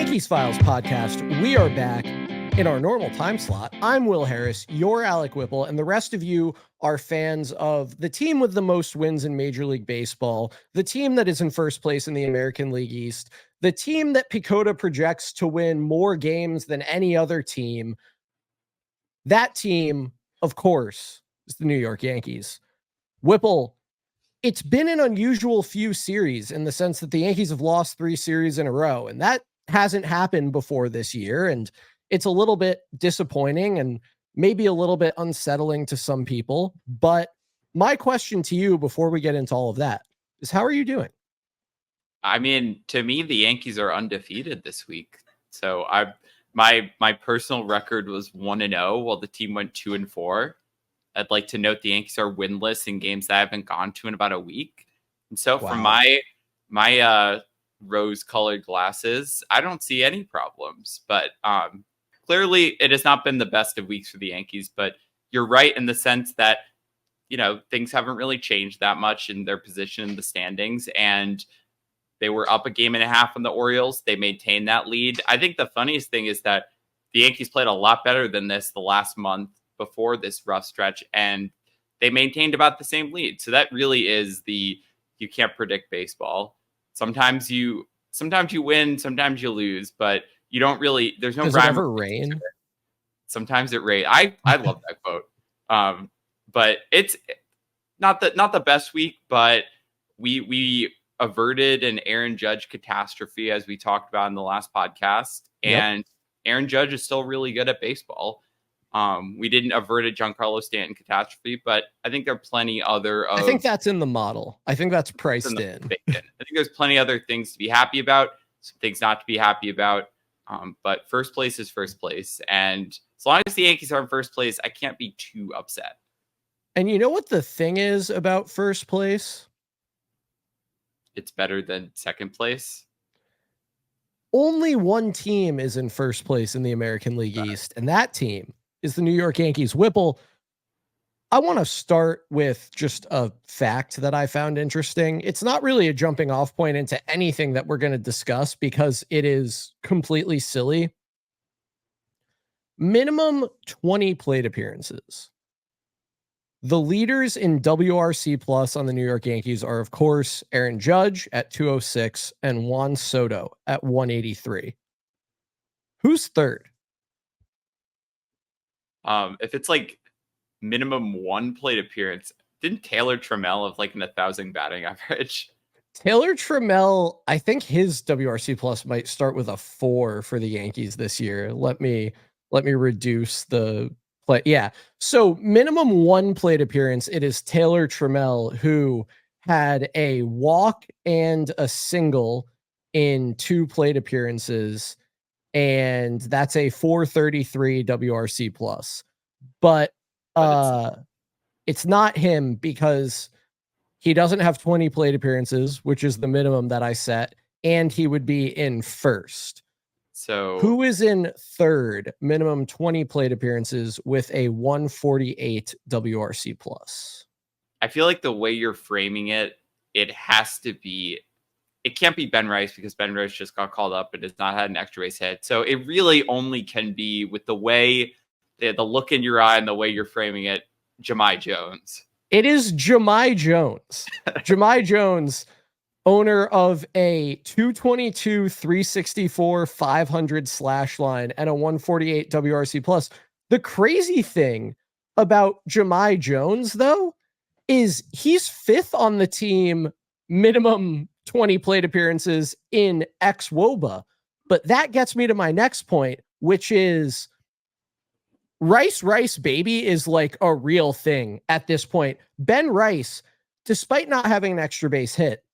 Yankees Files podcast. We are back in our normal time slot. I'm Will Harris, you're Alec Whipple, and the rest of you are fans of the team with the most wins in Major League Baseball, the team that is in first place in the American League East, the team that Pecota projects to win more games than any other team. That team, of course, is the New York Yankees. Whipple, it's been an unusual few series in the sense that the Yankees have lost 3 series in a row, and that hasn't happened before this year. And it's a little bit disappointing and maybe a little bit unsettling to some people. But my question to you before we get into all of that is, how are you doing? I mean, to me, the Yankees are undefeated this week. So my personal record was 1-0 while the team went 2-4. I'd like to note the Yankees are winless in games that I haven't gone to in about a week. And so from my rose-colored glasses, I don't see any problems. But clearly, it has not been the best of weeks for the Yankees. But you're right in the sense that, you know, things haven't really changed that much in their position in the standings. And they were up 1.5 games on the Orioles. They maintained that lead. I think the funniest thing is that the Yankees played a lot better than this the last month before this rough stretch, and they maintained about the same lead. So that really is you can't predict baseball. Sometimes you win, sometimes you lose, but you don't really, there's no Does rhyme. It ever rain? Sometimes it rains. I love that quote. But it's not the best week, but we averted an Aaron Judge catastrophe, as we talked about in the last podcast. Yep. And Aaron Judge is still really good at baseball. We didn't avert a Giancarlo Stanton catastrophe, but I think there are plenty other. I think that's in the model. I think that's priced in. I think there's plenty other things to be happy about, some things not to be happy about. But first place is first place. And as long as the Yankees are in first place, I can't be too upset. And you know what the thing is about first place? It's better than second place. Only one team is in first place in the American League East, and that team is the New York Yankees. Whipple, I want to start with just a fact that I found interesting. It's not really a jumping off point into anything that we're going to discuss because it is completely silly. Minimum 20 plate appearances. The leaders in WRC plus on the New York Yankees are, of course, Aaron Judge at 206 and Juan Soto at 183. Who's third? If it's like minimum 1 plate appearance, didn't Taylor Trammell have like an 1,000 batting average? Taylor Trammell, I think his WRC plus might start with a 4 for the Yankees this year. Let me reduce the play. Yeah. So minimum 1 plate appearance. It is Taylor Trammell, who had a walk and a single in 2 plate appearances. And that's a 433 WRC plus. But it's not him because he doesn't have 20 plate appearances, which is the minimum that I set, and he would be in first. So who is in third, minimum 20 plate appearances with a 148 WRC plus? I feel like the way you're framing it, it can't be Ben Rice because Ben Rice just got called up and has not had an extra base hit. So it really only can be, with the way, the look in your eye and the way you're framing it, Jahmai Jones. It is Jahmai Jones. Jahmai Jones, owner of a 222, 364, 500 slash line and a 148 WRC plus. The crazy thing about Jahmai Jones, though, is he's 5th on the team, minimum 20 plate appearances in xWOBA. But that gets me to my next point, which is Rice baby is like a real thing at this point. Ben Rice, despite not having an extra base hit,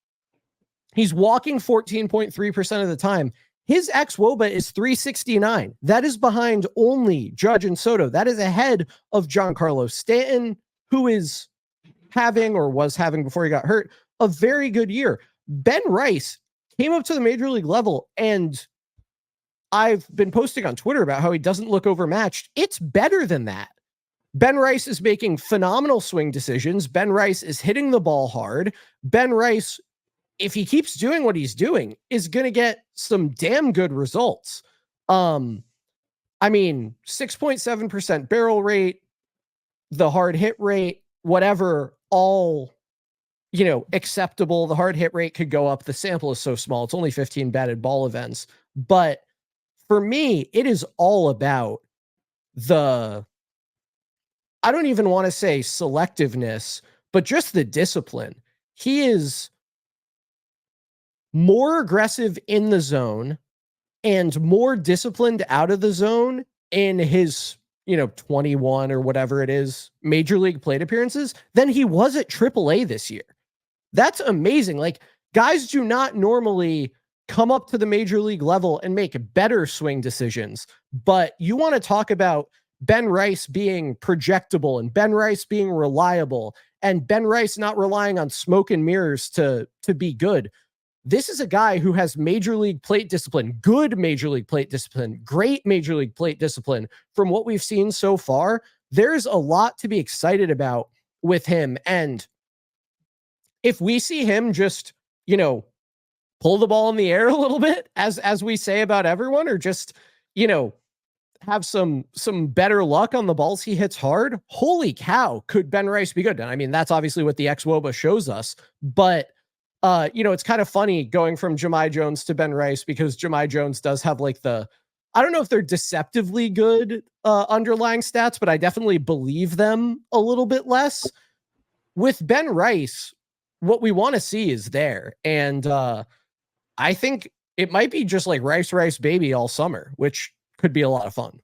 he's walking 14.3% of the time. His xWOBA is 369. That is behind only Judge and Soto. That is ahead of Giancarlo Stanton, who is having, or was having before he got hurt, a very good year. Ben Rice came up to the major league level, and I've been posting on Twitter about how he doesn't look overmatched. It's better than that. Ben Rice is making phenomenal swing decisions. Ben Rice is hitting the ball hard. Ben Rice if he keeps doing what he's doing, is going to get some damn good results. I mean, 6.7% barrel rate, the hard hit rate, whatever, all, acceptable. The hard hit rate could go up. The sample is so small. It's only 15 batted ball events. But for me, it is all about I don't even want to say selectiveness, but just the discipline. He is more aggressive in the zone and more disciplined out of the zone in his, 21 or whatever it is, major league plate appearances than he was at AAA this year. That's amazing. Like, guys do not normally come up to the major league level and make better swing decisions. But you want to talk about Ben Rice being projectable and Ben Rice being reliable and Ben Rice not relying on smoke and mirrors to be good. This is a guy who has major league plate discipline, good major league plate discipline, great major league plate discipline. From what we've seen so far, there's a lot to be excited about with him. And if we see him just, pull the ball in the air a little bit, as we say about everyone, or just, have some better luck on the balls he hits hard, holy cow, could Ben Rice be good? And I mean, that's obviously what the ex-Woba shows us. But it's kind of funny going from Jahmai Jones to Ben Rice, because Jahmai Jones does have like I don't know if they're deceptively good underlying stats, but I definitely believe them a little bit less. With Ben Rice, what we want to see is there. And I think it might be just like Rice baby all summer, which could be a lot of fun.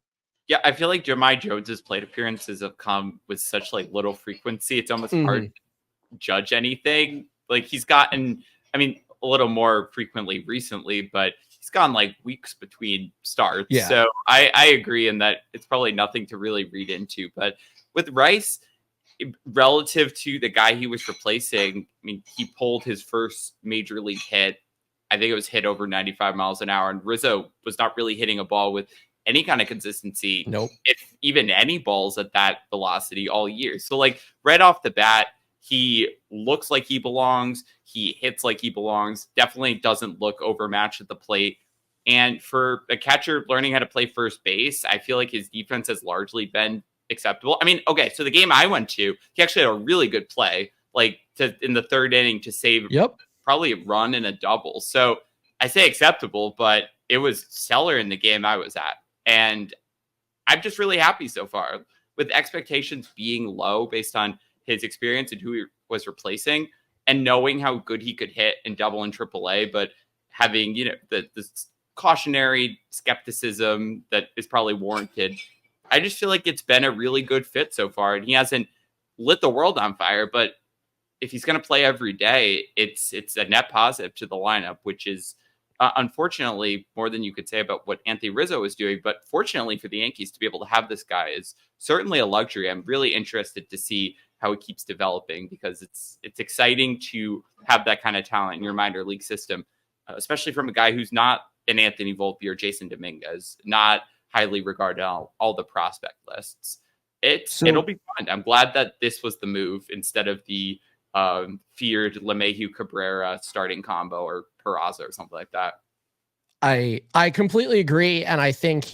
Yeah, I feel like Jahmai Jones's plate appearances have come with such like little frequency. It's almost hard to judge anything. Like, he's gotten, I mean, a little more frequently recently, but he's gone like weeks between starts. Yeah. So I agree in that it's probably nothing to really read into. But with Rice, relative to the guy he was replacing, I mean, he pulled his first major league hit. I think it was hit over 95 miles an hour. And Rizzo was not really hitting a ball with any kind of consistency. Nope. If even any balls at that velocity all year. So like right off the bat, he looks like he belongs. He hits like he belongs. Definitely doesn't look overmatched at the plate. And for a catcher learning how to play first base, I feel like his defense has largely been acceptable. I mean, okay, so the game I went to, he actually had a really good play, like in the third inning to save probably a run and a double. So I say acceptable, but it was stellar in the game I was at. And I'm just really happy so far, with expectations being low based on his experience and who he was replacing, and knowing how good he could hit in double and triple A, but having, the cautionary skepticism that is probably warranted. I just feel like it's been a really good fit so far, and he hasn't lit the world on fire, but if he's going to play every day, it's a net positive to the lineup, which is unfortunately more than you could say about what Anthony Rizzo was doing. But fortunately for the Yankees, to be able to have this guy is certainly a luxury. I'm really interested to see how it keeps developing, because it's exciting to have that kind of talent in your minor league system, especially from a guy who's not an Anthony Volpe or Jason Dominguez, not highly regarded on all the prospect lists. It'll be fun. I'm glad that this was the move instead of the feared LeMahieu Cabrera starting combo or Peraza or something like that. I completely agree. And I think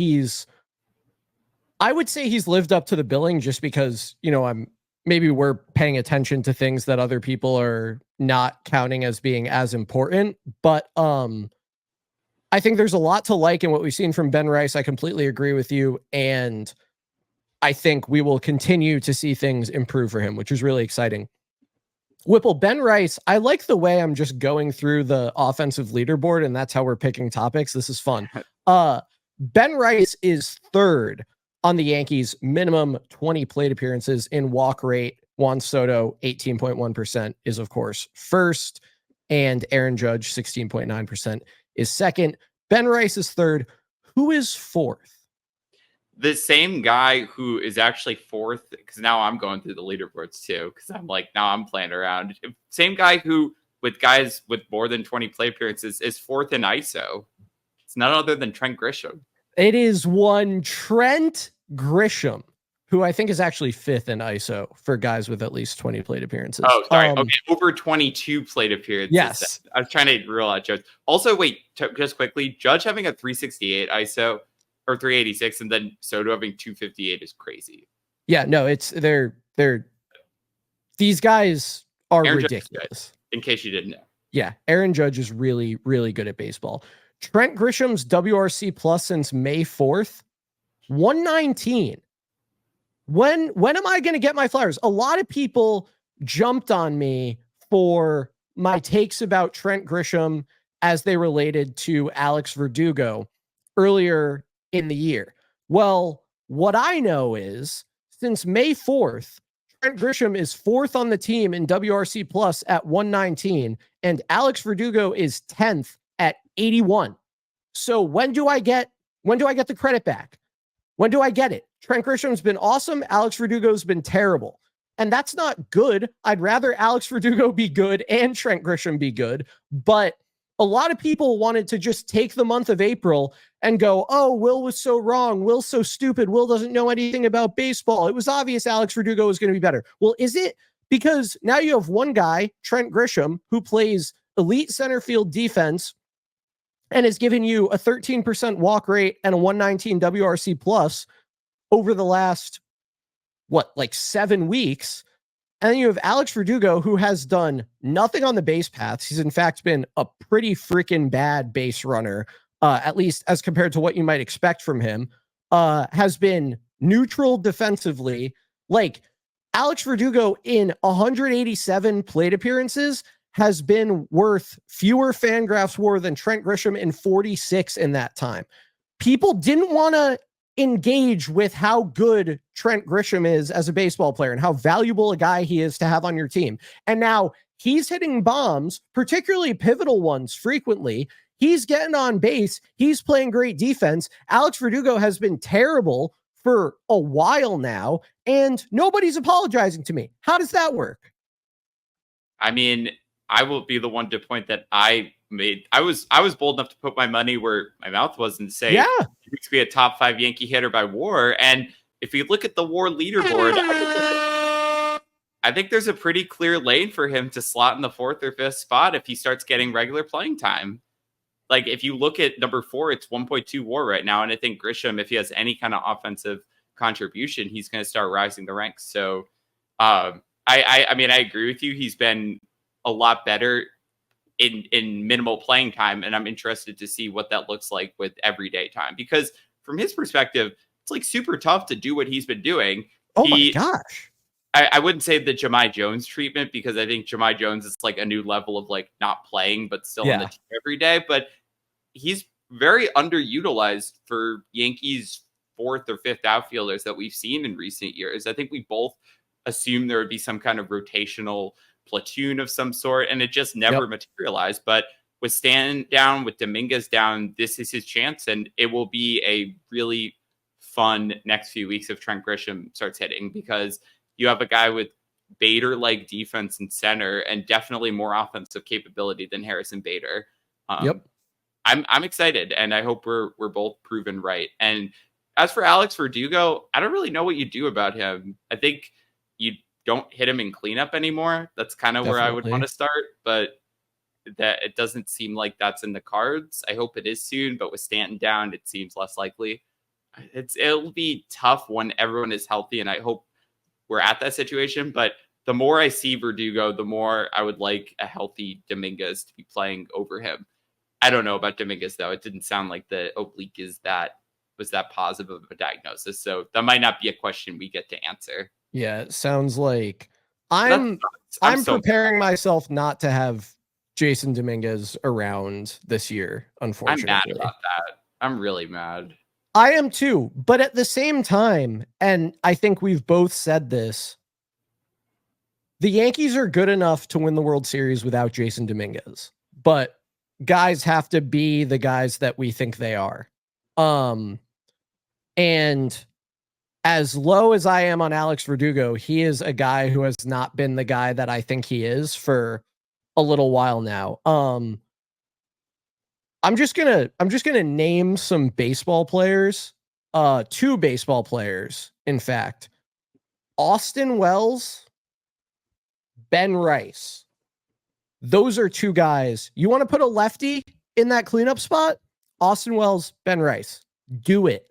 I would say he's lived up to the billing, just because, maybe we're paying attention to things that other people are not counting as being as important. But I think there's a lot to like in what we've seen from Ben Rice. I completely agree with you. And I think we will continue to see things improve for him, which is really exciting. Whipple, Ben Rice, I like the way I'm just going through the offensive leaderboard, and that's how we're picking topics. This is fun. Ben Rice is third on the Yankees' minimum 20 plate appearances in walk rate. Juan Soto, 18.1%, is, of course, first, and Aaron Judge, 16.9%, is second. Ben Rice is third. Who is fourth? The same guy who is actually fourth, because now I'm going through the leaderboards too, because I'm like, now I'm playing around. Same guy who, with guys with more than 20 play appearances, is fourth in ISO. It's none other than Trent Grisham. It is one Trent Grisham. who I think is actually 5th in ISO for guys with at least 20 plate appearances. Oh, sorry. Okay, over 22 plate appearances. Yes. I was trying to rule out Judge. Also, wait, just quickly, Judge having a 368 ISO or 386, and then Soto having 258 is crazy. Yeah, no, it's they're these guys are Aaron ridiculous. In case you didn't know. Yeah, Aaron Judge is really, really good at baseball. Trent Grisham's WRC plus since May 4th, 119. When am I going to get my flowers? A lot of people jumped on me for my takes about Trent Grisham as they related to Alex Verdugo earlier in the year. Well, what I know is since May 4th, Trent Grisham is 4th on the team in WRC plus at 119, and Alex Verdugo is 10th at 81. So when do I get the credit back? When do I get it? Trent Grisham's been awesome. Alex Verdugo's been terrible. And that's not good. I'd rather Alex Verdugo be good and Trent Grisham be good. But a lot of people wanted to just take the month of April and go, oh, Will was so wrong. Will's so stupid. Will doesn't know anything about baseball. It was obvious Alex Verdugo was going to be better. Well, is it? Because now you have one guy, Trent Grisham, who plays elite center field defense and has given you a 13% walk rate and a 119 WRC plus over the last, 7 weeks. And then you have Alex Verdugo, who has done nothing on the base paths. He's in fact been a pretty freaking bad base runner, at least as compared to what you might expect from him, has been neutral defensively. Like Alex Verdugo in 187 plate appearances has been worth fewer Fangraphs WAR than Trent Grisham in 46 in that time. People didn't want to engage with how good Trent Grisham is as a baseball player and how valuable a guy he is to have on your team. And now he's hitting bombs, particularly pivotal ones frequently. He's getting on base. He's playing great defense. Alex Verdugo has been terrible for a while now, and nobody's apologizing to me. How does that work? I mean, I will be the one to point that I was bold enough to put my money where my mouth was and say, he could be a top 5 Yankee hitter by WAR. And if you look at the WAR leaderboard, I think there's a pretty clear lane for him to slot in the 4th or 5th spot if he starts getting regular playing time. Like if you look at number 4, it's 1.2 WAR right now. And I think Grisham, if he has any kind of offensive contribution, he's going to start rising the ranks. So I mean, I agree with you. He's been a lot better in minimal playing time, and I'm interested to see what that looks like with everyday time, because from his perspective, it's like super tough to do what he's been doing. My gosh. I wouldn't say the Jahmai Jones treatment, because I think Jahmai Jones is like a new level of like not playing but still on the team every day, but he's very underutilized for Yankees 4th or 5th outfielders that we've seen in recent years. I think we both assumed there would be some kind of rotational platoon of some sort, and it just never materialized. But with Stanton down, with Dominguez down, this is his chance, and it will be a really fun next few weeks if Trent Grisham starts hitting, because you have a guy with Bader-like defense in center and definitely more offensive capability than Harrison Bader. I'm excited, and I hope we're both proven right. And as for Alex Verdugo, I don't really know what you do about him. I think you don't hit him in cleanup anymore. That's kind of where I would want to start, but that it doesn't seem like that's in the cards. I hope it is soon, but with Stanton down, it seems less likely. It'll be tough when everyone is healthy, and I hope we're at that situation. But the more I see Verdugo, the more I would like a healthy Dominguez to be playing over him. I don't know about Dominguez, though. It didn't sound like the oblique was that positive of a diagnosis. So that might not be a question we get to answer. Yeah, it sounds like I'm preparing myself not to have Jason Dominguez around this year, unfortunately. I'm mad about that. I'm really mad. I am too, but at the same time, and I think we've both said this, the Yankees are good enough to win the World Series without Jason Dominguez, but guys have to be the guys that we think they are. And as low as I am on Alex Verdugo, he is a guy who has not been the guy that I think he is for a little while now. I'm just gonna name some baseball players, 2 baseball players, in fact, Austin Wells, Ben Rice. Those are two guys. You want to put a lefty in that cleanup spot? Austin Wells, Ben Rice. Do it.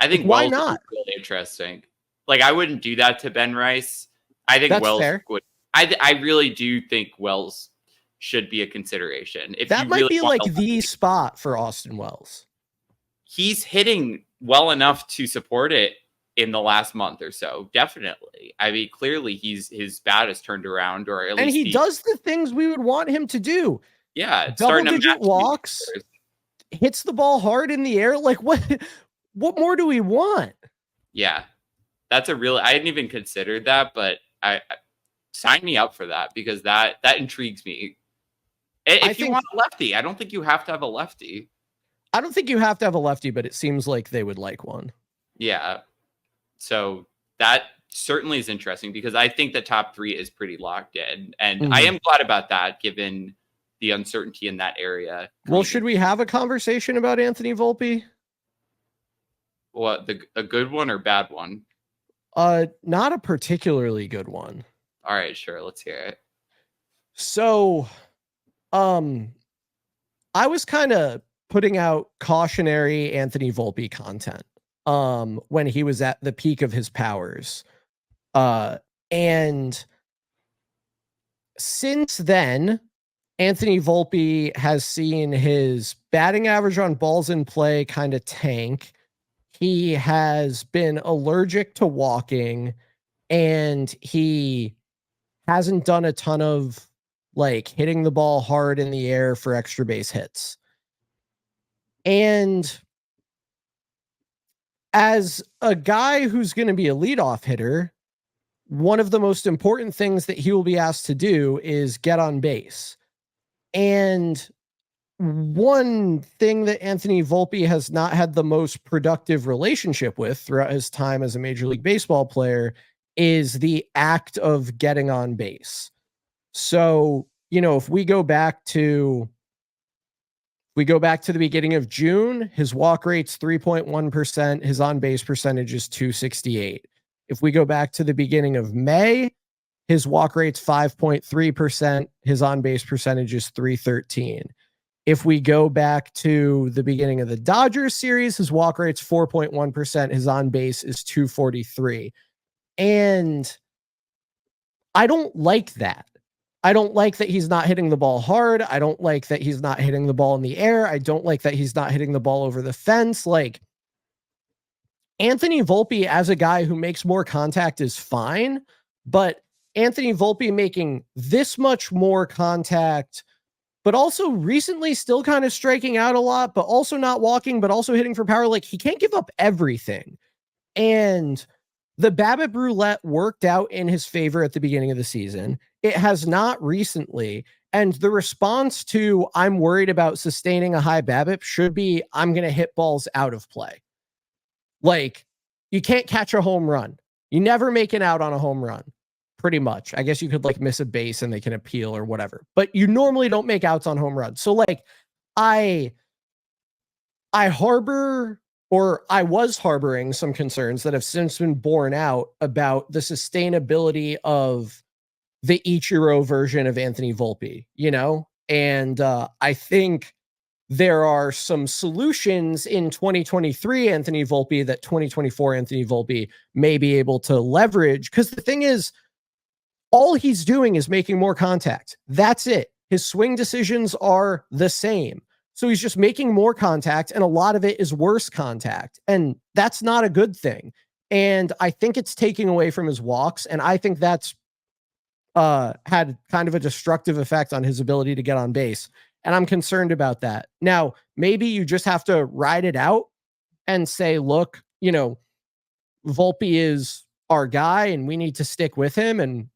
I think Why Wells not? is really interesting. Like, I wouldn't do that to Ben Rice. I think That's Wells fair. would. I really do think Wells should be a consideration. If That you might really be want like the spot for Austin Wells. He's hitting well enough to support it in the last month or so. Definitely. I mean, clearly his bat has turned around, or at least he does the things we would want him to do. Yeah, Double-digit walks, hits the ball hard in the air. Like, what more do we want? Yeah, that's a real. I hadn't even considered that, but I sign me up for that, because that intrigues me. If you want a lefty, I don't think you have to have a lefty. I don't think you have to have a lefty, but it seems like they would like one. Yeah. So that certainly is interesting, because I think the top three is pretty locked in. And I am glad about that, given the uncertainty in that area. Well, should we have a conversation about Anthony Volpe? What, a good one or bad one? Not a particularly good one. All right, sure. Let's hear it. So, I was kind of putting out cautionary Anthony Volpe content when he was at the peak of his powers. And since then, Anthony Volpe has seen his batting average on balls in play kind of tank. He has been allergic to walking, and he hasn't done a ton of like hitting the ball hard in the air for extra base hits. And as a guy who's going to be a leadoff hitter, one of the most important things that he will be asked to do is get on base. And one thing that Anthony Volpe has not had the most productive relationship with throughout his time as a Major League Baseball player is the act of getting on base. So, if we go back to the beginning of June, his walk rate's 3.1%, his on-base percentage is 268. If we go back to the beginning of May, his walk rate's 5.3%, his on-base percentage is 313. If we go back to the beginning of the Dodgers series, his walk rate's 4.1%, his on-base is 243. And I don't like that. I don't like that he's not hitting the ball hard. I don't like that he's not hitting the ball in the air. I don't like that he's not hitting the ball over the fence. Like, Anthony Volpe as a guy who makes more contact is fine, but Anthony Volpe making this much more contact, but also recently still kind of striking out a lot, but also not walking, but also hitting for power. Like, he can't give up everything. And the BABIP roulette worked out in his favor at the beginning of the season. It has not recently. And the response to I'm worried about sustaining a high BABIP should be I'm going to hit balls out of play. Like, you can't catch a home run. You never make an out on a home run, pretty much. I guess you could like miss a base and they can appeal or whatever, but you normally don't make outs on home runs. So like, I was harboring some concerns that have since been borne out about the sustainability of the Ichiro version of Anthony Volpe, and I think there are some solutions in 2023 Anthony Volpe that 2024 Anthony Volpe may be able to leverage. Because the thing is, all he's doing is making more contact. That's it. His swing decisions are the same. So he's just making more contact, and a lot of it is worse contact. And that's not a good thing. And I think it's taking away from his walks. And I think that's had kind of a destructive effect on his ability to get on base. And I'm concerned about that. Now, maybe you just have to ride it out and say, look, Volpe is our guy and we need to stick with him, and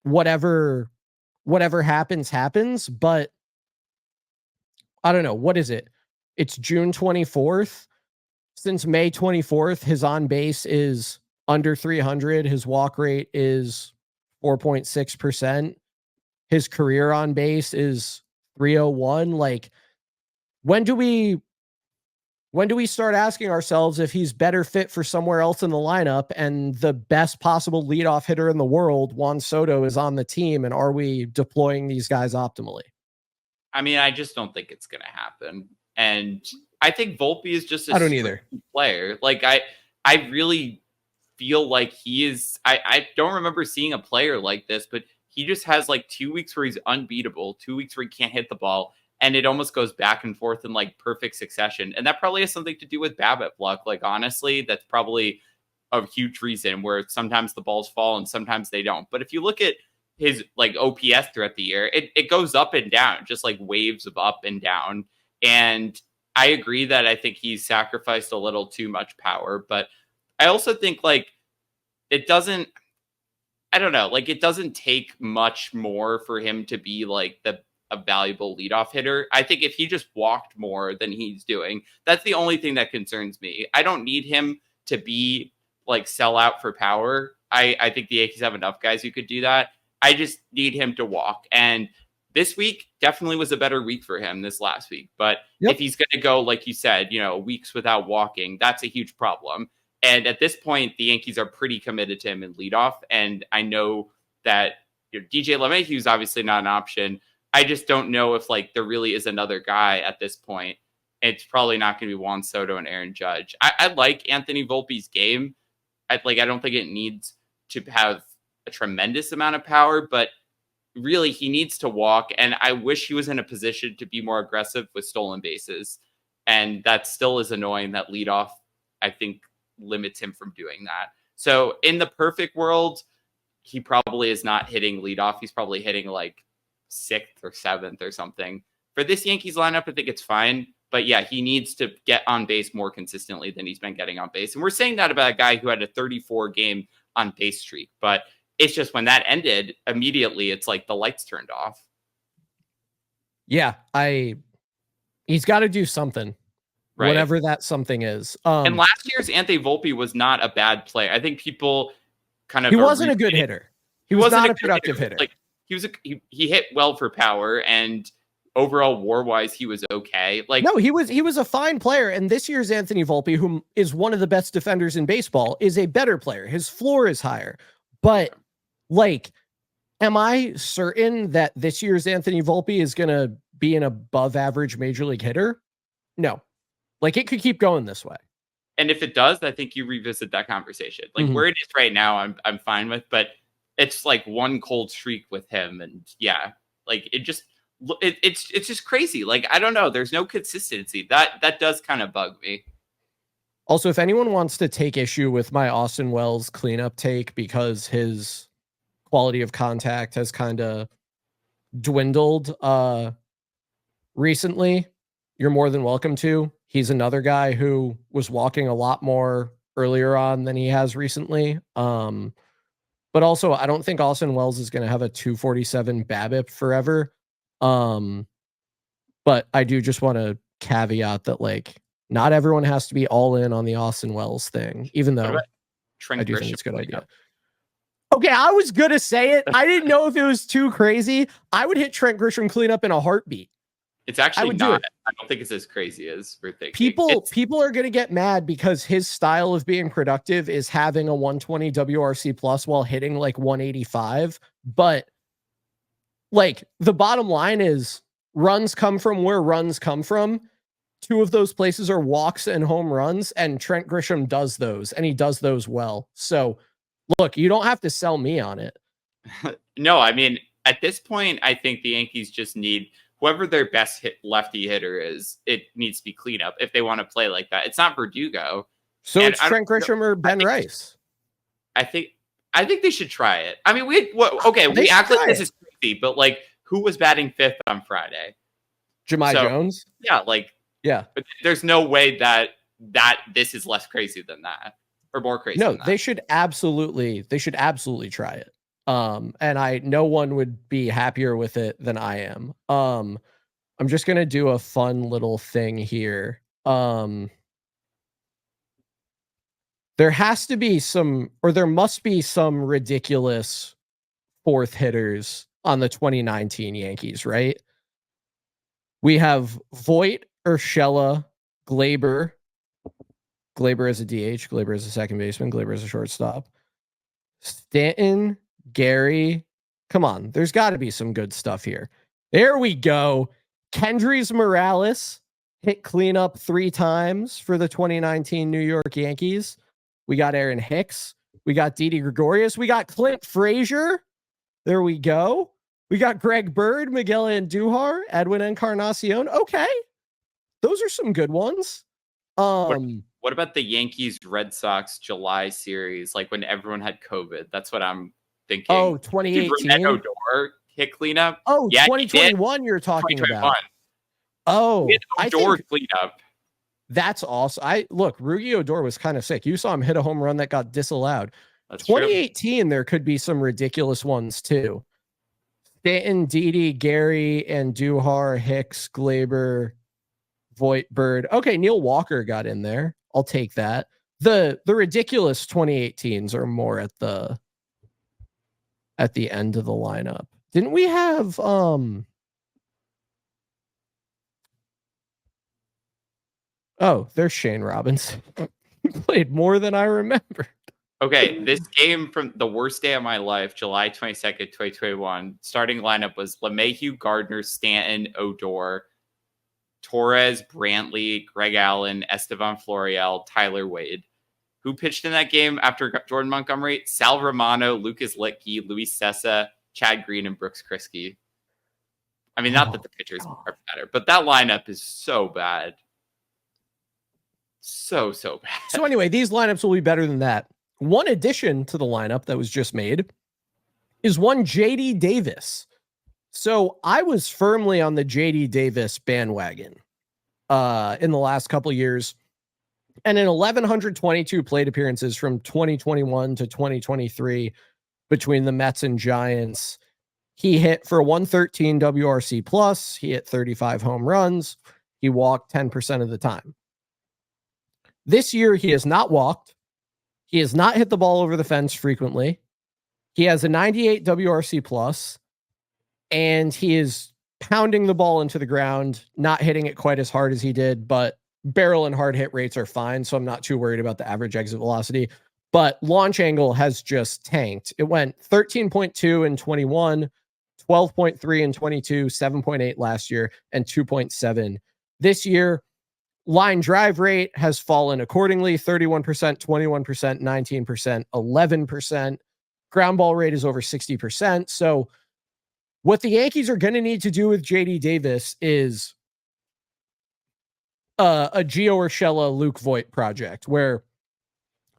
whatever happens. But I don't know. What is it? It's June 24th. Since May 24th, his on base is under 300. His walk rate is 4.6%. His career on base is 301. Like, when do we When do we start asking ourselves if he's better fit for somewhere else in the lineup and the best possible leadoff hitter in the world, Juan Soto, is on the team? And are we deploying these guys optimally? I mean, I just don't think it's going to happen. And I think Volpe is just a I don't either. player. Like I really feel like he is. I don't remember seeing a player like this, but he just has like 2 weeks where he's unbeatable, 2 weeks where he can't hit the ball, and it almost goes back and forth in like perfect succession. And that probably has something to do with BABIP luck. Like honestly, that's probably a huge reason where sometimes the balls fall and sometimes they don't. But if you look at his like OPS throughout the year, it goes up and down, just like waves of up and down. And I agree that I think he's sacrificed a little too much power, but I also think like it doesn't, I don't know, like it doesn't take much more for him to be like a valuable leadoff hitter. I think if he just walked more than he's doing, that's the only thing that concerns me. I don't need him to be like sell out for power. I think the Yankees have enough guys who could do that. I just need him to walk. And this week definitely was a better week for him this last week. But if he's going to go, like you said, weeks without walking, that's a huge problem. And at this point, the Yankees are pretty committed to him in leadoff. And I know that DJ LeMahieu is obviously not an option. I just don't know if like there really is another guy at this point. It's probably not going to be Juan Soto and Aaron Judge. I like Anthony Volpe's game. I don't think it needs to have a tremendous amount of power, but really he needs to walk. And I wish he was in a position to be more aggressive with stolen bases. And that still is annoying that leadoff, I think, limits him from doing that. So in the perfect world, he probably is not hitting leadoff. He's probably hitting like 6th or 7th or something. For this Yankees lineup, I think it's fine. But yeah, he needs to get on base more consistently than he's been getting on base. And we're saying that about a guy who had a 34 game on base streak. But it's just when that ended, immediately it's like the lights turned off. Yeah, he's got to do something. Right. Whatever that something is. And last year's Anthony Volpe was not a bad player. I think people kind of... He wasn't a good hitter. He was not a productive hitter. Like he hit well for power, and overall war-wise, he was okay. Like no, he was a fine player. And this year's Anthony Volpe, who is one of the best defenders in baseball, is a better player. His floor is higher. But like, am I certain that this year's Anthony Volpe is going to be an above average major league hitter? No. Like it could keep going this way. And if it does, I think you revisit that conversation. Like where it is right now, I'm fine with, but it's like one cold streak with him. And yeah, like it's just crazy. Like, I don't know. There's no consistency. That does kind of bug me. Also, if anyone wants to take issue with my Austin Wells cleanup take because his quality of contact has kind of dwindled recently, you're more than welcome to. He's another guy who was walking a lot more earlier on than he has recently. But also, I don't think Austin Wells is going to have a 247 BABIP forever. But I do just want to caveat that, like, not everyone has to be all in on the Austin Wells thing, even though I do think it's a good idea. Okay, I was going to say it. I didn't know if it was too crazy. I would hit Trent Grisham cleanup in a heartbeat. It's actually not. I don't think it's as crazy as we're thinking. People are going to get mad because his style of being productive is having a 120 WRC plus while hitting like 185. But like the bottom line is runs come from where runs come from. 2 of those places are walks and home runs, and Trent Grisham does those, and he does those well. So look, you don't have to sell me on it. No, I mean, at this point, I think the Yankees just need whoever their best lefty hitter is. It needs to be cleanup if they want to play like that. It's not Verdugo. So it's Trent Grisham or Ben Rice. I think they should try it. I mean, we act like this is crazy, but like, who was batting 5th on Friday? Jahmai Jones. Yeah, but there's no way that this is less crazy than that or more crazy. No, than that. They should absolutely try it. And no one would be happier with it than I am. I'm just going to do a fun little thing here. There must be some ridiculous 4th hitters on the 2019 Yankees, right? We have Voit, Urshela, Glaber, Glaber as a DH, Glaber as a second baseman, Glaber as a shortstop. Stanton, Gary. Come on, there's got to be some good stuff here. There we go. Kendrys Morales hit cleanup 3 times for the 2019 New York Yankees. We got Aaron Hicks. We got Didi Gregorius. We got Clint Frazier. There we go. We got Greg Bird, Miguel Andujar, Edwin Encarnacion. Okay. Those are some good ones. What about the Yankees Red Sox July series? Like when everyone had COVID. That's what I'm thinking. Oh, 2018. Did Odor hit cleanup? Oh, yeah, 2021 you're talking about. Oh, Odor cleanup. That's awesome. Rugi Odor was kind of sick. You saw him hit a home run that got disallowed. That's 2018, there could be some ridiculous ones too. Stanton, Didi, Gary, Andujar, Hicks, Glaber, Voit, Bird. Okay, Neil Walker got in there. I'll take that. The ridiculous 2018s are more at the end of the lineup. Didn't we have Oh, there's Shane Robinson. He played more than I remember. Okay, this game from the worst day of my life, July 22nd, 2021, starting lineup was LeMahieu, Gardner, Stanton, Odor, Torres, Brantley, Greg Allen, Estevan Florial, Tyler Wade. Who pitched in that game after Jordan Montgomery? Sal Romano, Lucas Litke, Luis Sessa, Chad Green, and Brooks Kriske. I mean, not that the pitchers are better, but that lineup is so bad. So bad. So anyway, these lineups will be better than that. One addition to the lineup that was just made is one JD Davis. So I was firmly on the JD Davis bandwagon in the last couple of years. And in 1,122 plate appearances from 2021 to 2023 between the Mets and Giants, he hit for 113 WRC plus. He hit 35 home runs. He walked 10% of the time. This year, he has not walked. He has not hit the ball over the fence frequently. He has a 98 WRC plus, and he is pounding the ball into the ground, not hitting it quite as hard as he did, but barrel and hard hit rates are fine, so I'm not too worried about the average exit velocity. But launch angle has just tanked. It went 13.2 in 21, 12.3 in 22, 7.8 last year, and 2.7 this year. Line drive rate has fallen accordingly, 31%, 21%, 19%, 11%. Ground ball rate is over 60%. So what the Yankees are going to need to do with JD Davis is a Gio Urshela, Luke Voit project where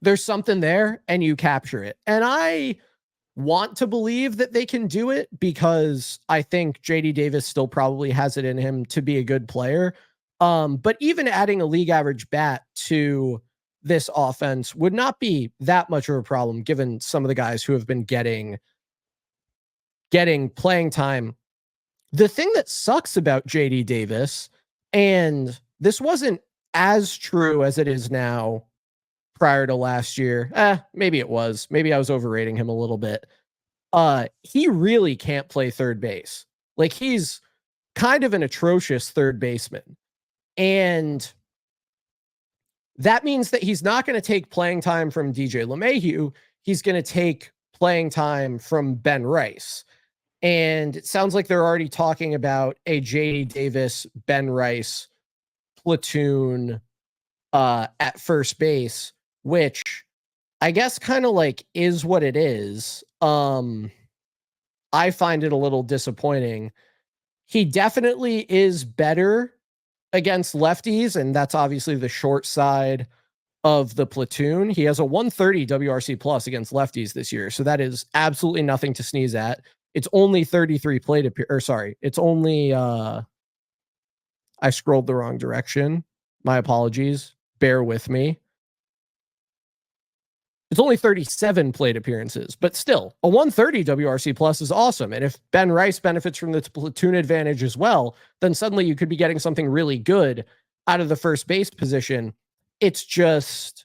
there's something there and you capture it. And I want to believe that they can do it because I think JD Davis still probably has it in him to be a good player. But even adding a league average bat to this offense would not be that much of a problem given some of the guys who have been getting playing time. The thing that sucks about JD Davis, and this wasn't as true as it is now prior to last year. Maybe it was. Maybe I was overrating him a little bit. He really can't play third base. Like, he's kind of an atrocious third baseman. And that means that he's not going to take playing time from DJ LeMahieu. He's going to take playing time from Ben Rice. And it sounds like they're already talking about a JD Davis, Ben Rice platoon at first base, which I guess kind of like is what it is. I find it a little disappointing. He definitely is better against lefties, and that's obviously the short side of the platoon. He has a 130 WRC plus against lefties this year, so that is absolutely nothing to sneeze at. It's only 33 plate it's only I scrolled the wrong direction. My apologies. Bear with me. It's only 37 plate appearances, but still, a 130 WRC plus is awesome. And if Ben Rice benefits from the platoon advantage as well, then suddenly you could be getting something really good out of the first base position. It's just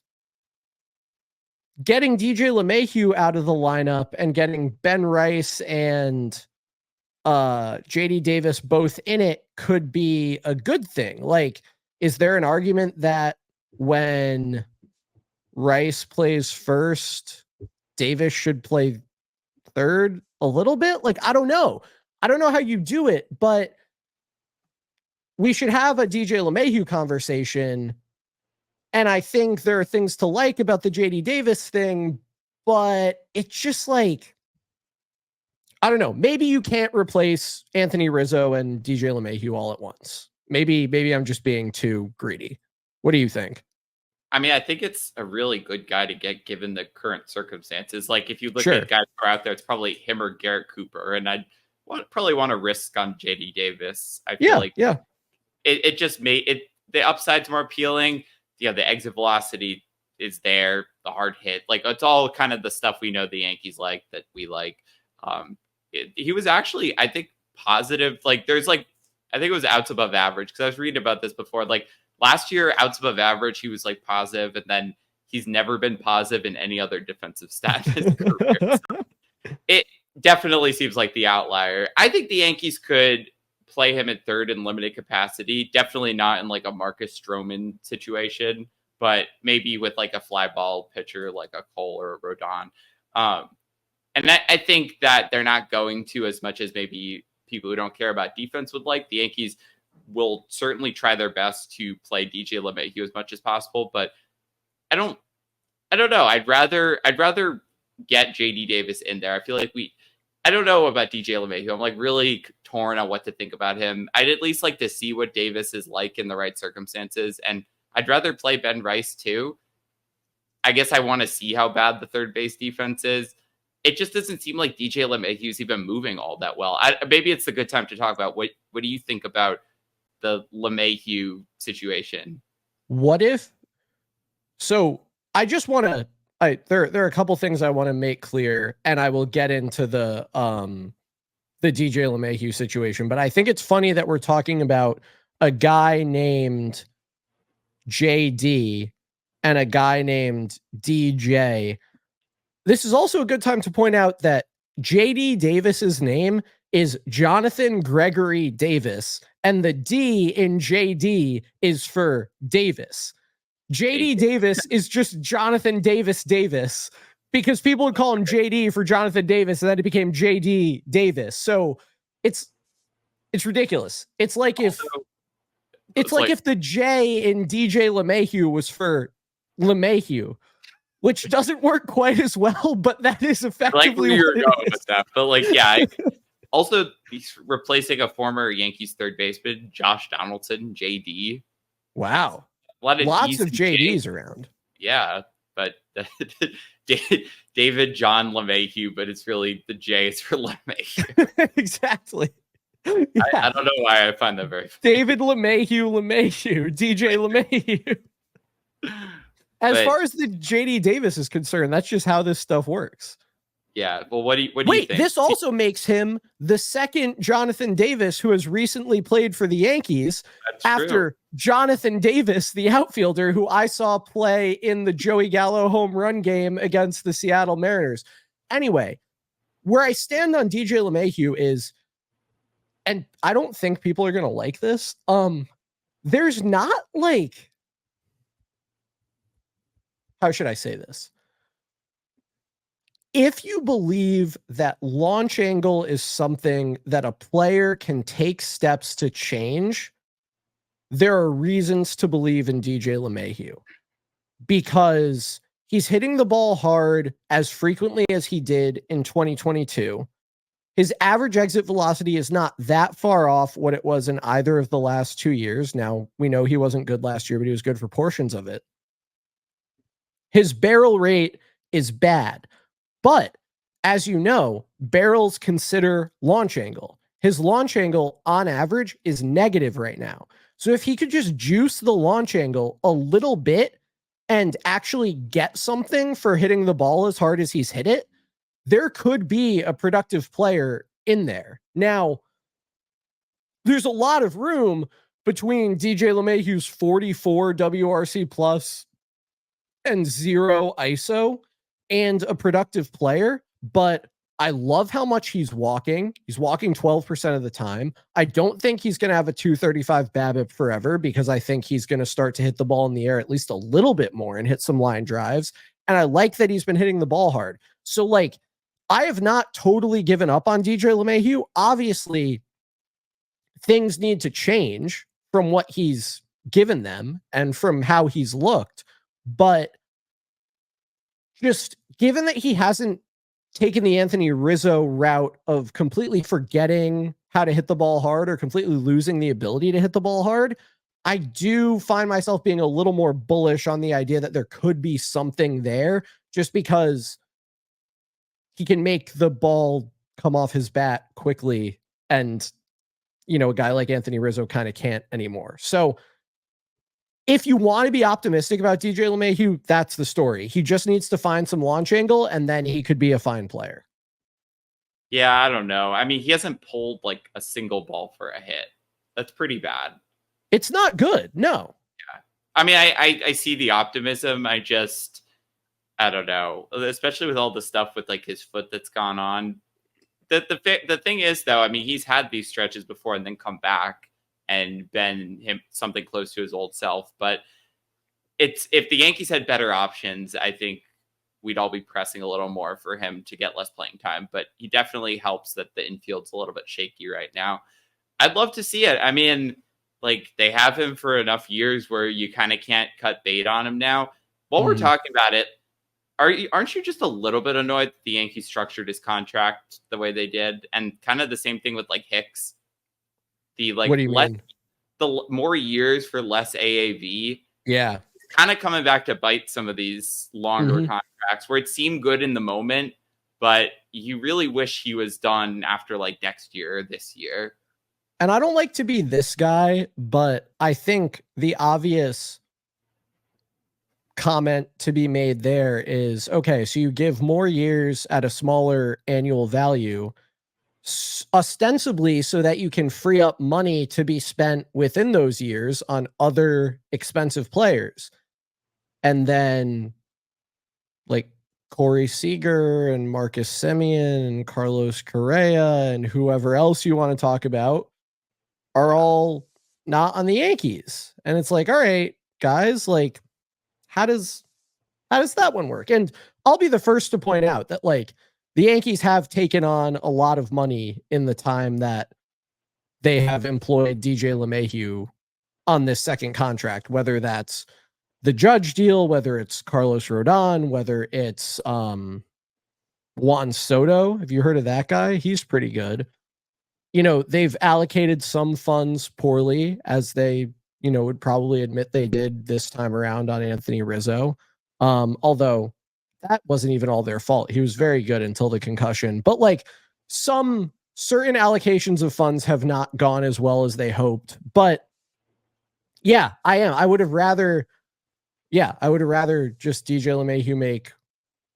getting DJ LeMahieu out of the lineup and getting Ben Rice and JD Davis both in it could be a good thing. Like, is there an argument that when Rice plays first. Davis should play third a little bit. Like, I don't know. I don't know how you do it, but we should have a DJ LeMahieu conversation. And I think there are things to like about the JD Davis thing, but it's just like, I don't know. Maybe you can't replace Anthony Rizzo and DJ LeMahieu all at once. Maybe I'm just being too greedy. What do you think? I mean, I think it's a really good guy to get given the current circumstances. Like, if you look Sure. at guys who are out there, it's probably him or Garrett Cooper. And I'd probably want to risk on JD Davis. I feel like it just made it, the upside's more appealing. Yeah, the exit velocity is there, the hard hit. Like, it's all kind of the stuff we know the Yankees like, that we like. He was actually, I think, positive. Like, there's like, I think it was outs above average, because I was reading about this before. Like, last year, outs above average, he was like positive, and then he's never been positive in any other defensive stat in his career. So it definitely seems like the outlier. I think the Yankees could play him at third in limited capacity. Definitely not in like a Marcus Stroman situation, but maybe with like a fly ball pitcher like a Cole or a Rodon. And I think that they're not going to, as much as maybe people who don't care about defense would like. The Yankees will certainly try their best to play DJ LeMahieu as much as possible, but I don't know. I'd rather get JD Davis in there. I feel like I don't know about DJ LeMahieu. I'm like really torn on what to think about him. I'd at least like to see what Davis is like in the right circumstances, and I'd rather play Ben Rice too. I guess I want to see how bad the third base defense is. It just doesn't seem like DJ LeMahieu's even moving all that well. Maybe it's a good time to talk about what do you think about the LeMahieu situation? What if? So I just want to. There are a couple things I want to make clear, and I will get into the DJ LeMahieu situation. But I think it's funny that we're talking about a guy named JD and a guy named DJ. This is also a good time to point out that JD Davis's name is Jonathan Gregory Davis, and the D in JD is for Davis. JD Davis is just Jonathan Davis because people would call him JD for Jonathan Davis, and then it became JD Davis. So it's ridiculous. It's like if the J in DJ LeMahieu was for LeMahieu, which doesn't work quite as well, but that is effectively like where you're going with that. But like, yeah. Also, he's replacing a former Yankees third baseman, Josh Donaldson, JD. Wow. Lots of JDs around. Yeah, but David John LeMahieu, but it's really the J is for LeMahieu. Exactly. Yeah. I don't know why I find that very funny. David LeMahieu, DJ LeMahieu. As far as the JD Davis is concerned, that's just how this stuff works. Yeah. Well, what do you think? This also makes him the second Jonathan Davis who has recently played for the Yankees. That's after true. Jonathan Davis, the outfielder who I saw play in the Joey Gallo home run game against the Seattle Mariners. Anyway, where I stand on DJ LeMahieu is, and I don't think people are going to like this. There's not like, how should I say this? If you believe that launch angle is something that a player can take steps to change, there are reasons to believe in DJ LeMahieu because he's hitting the ball hard as frequently as he did in 2022. His average exit velocity is not that far off what it was in either of the last 2 years. Now, we know he wasn't good last year, but he was good for portions of it. His barrel rate is bad. But as you know, barrels consider launch angle. His launch angle on average is negative right now. So if he could just juice the launch angle a little bit and actually get something for hitting the ball as hard as he's hit it, there could be a productive player in there. Now, there's a lot of room between DJ LeMahieu's 44 WRC plus and 0 ISO and a productive player, but I love how much he's walking. He's walking 12% of the time. I don't think he's going to have a 235 BABIP forever, because I think he's going to start to hit the ball in the air at least a little bit more and hit some line drives. And I like that he's been hitting the ball hard. So, like, I have not totally given up on DJ LeMahieu. Obviously, things need to change from what he's given them and from how he's looked. But just given that he hasn't taken the Anthony Rizzo route of completely forgetting how to hit the ball hard or completely losing the ability to hit the ball hard, I do find myself being a little more bullish on the idea that there could be something there, just because he can make the ball come off his bat quickly. And, you know, a guy like Anthony Rizzo kind of can't anymore. So if you want to be optimistic about DJ LeMahieu, that's the story. He just needs to find some launch angle, and then he could be a fine player. Yeah, I don't know. I mean, he hasn't pulled like a single ball for a hit. That's pretty bad. It's not good. No. Yeah. I mean, I see the optimism. I don't know, especially with all the stuff with like his foot that's gone on. The thing is, though, I mean, he's had these stretches before and then come back and been him something close to his old self. But if the Yankees had better options, I think we'd all be pressing a little more for him to get less playing time. But he definitely helps that the infield's a little bit shaky right now. I'd love to see it. I mean, like, they have him for enough years where you kind of can't cut bait on him now. While we're talking about it, aren't you just a little bit annoyed that the Yankees structured his contract the way they did? And kind of the same thing with like Hicks. The like, what do you mean? The more years for less AAV. Yeah. Kind of coming back to bite some of these longer contracts where it seemed good in the moment, but you really wish he was done after like next year or this year. And I don't like to be this guy, but I think the obvious comment to be made there is, okay, so you give more years at a smaller annual value, ostensibly so that you can free up money to be spent within those years on other expensive players. And then like Corey Seager and Marcus Semien and Carlos Correa and whoever else you want to talk about are all not on the Yankees. And it's like, all right, guys, like, how does that one work? And I'll be the first to point out that, like, the Yankees have taken on a lot of money in the time that they have employed DJ LeMahieu on this second contract, whether that's the Judge deal, whether it's Carlos Rodon, whether it's Juan Soto. Have you heard of that guy? He's pretty good. You know, they've allocated some funds poorly, as they, you know, would probably admit they did this time around on Anthony Rizzo. Although that wasn't even all their fault. He was very good until the concussion. But like, some certain allocations of funds have not gone as well as they hoped. But yeah, I would have rather just DJ LeMahieu make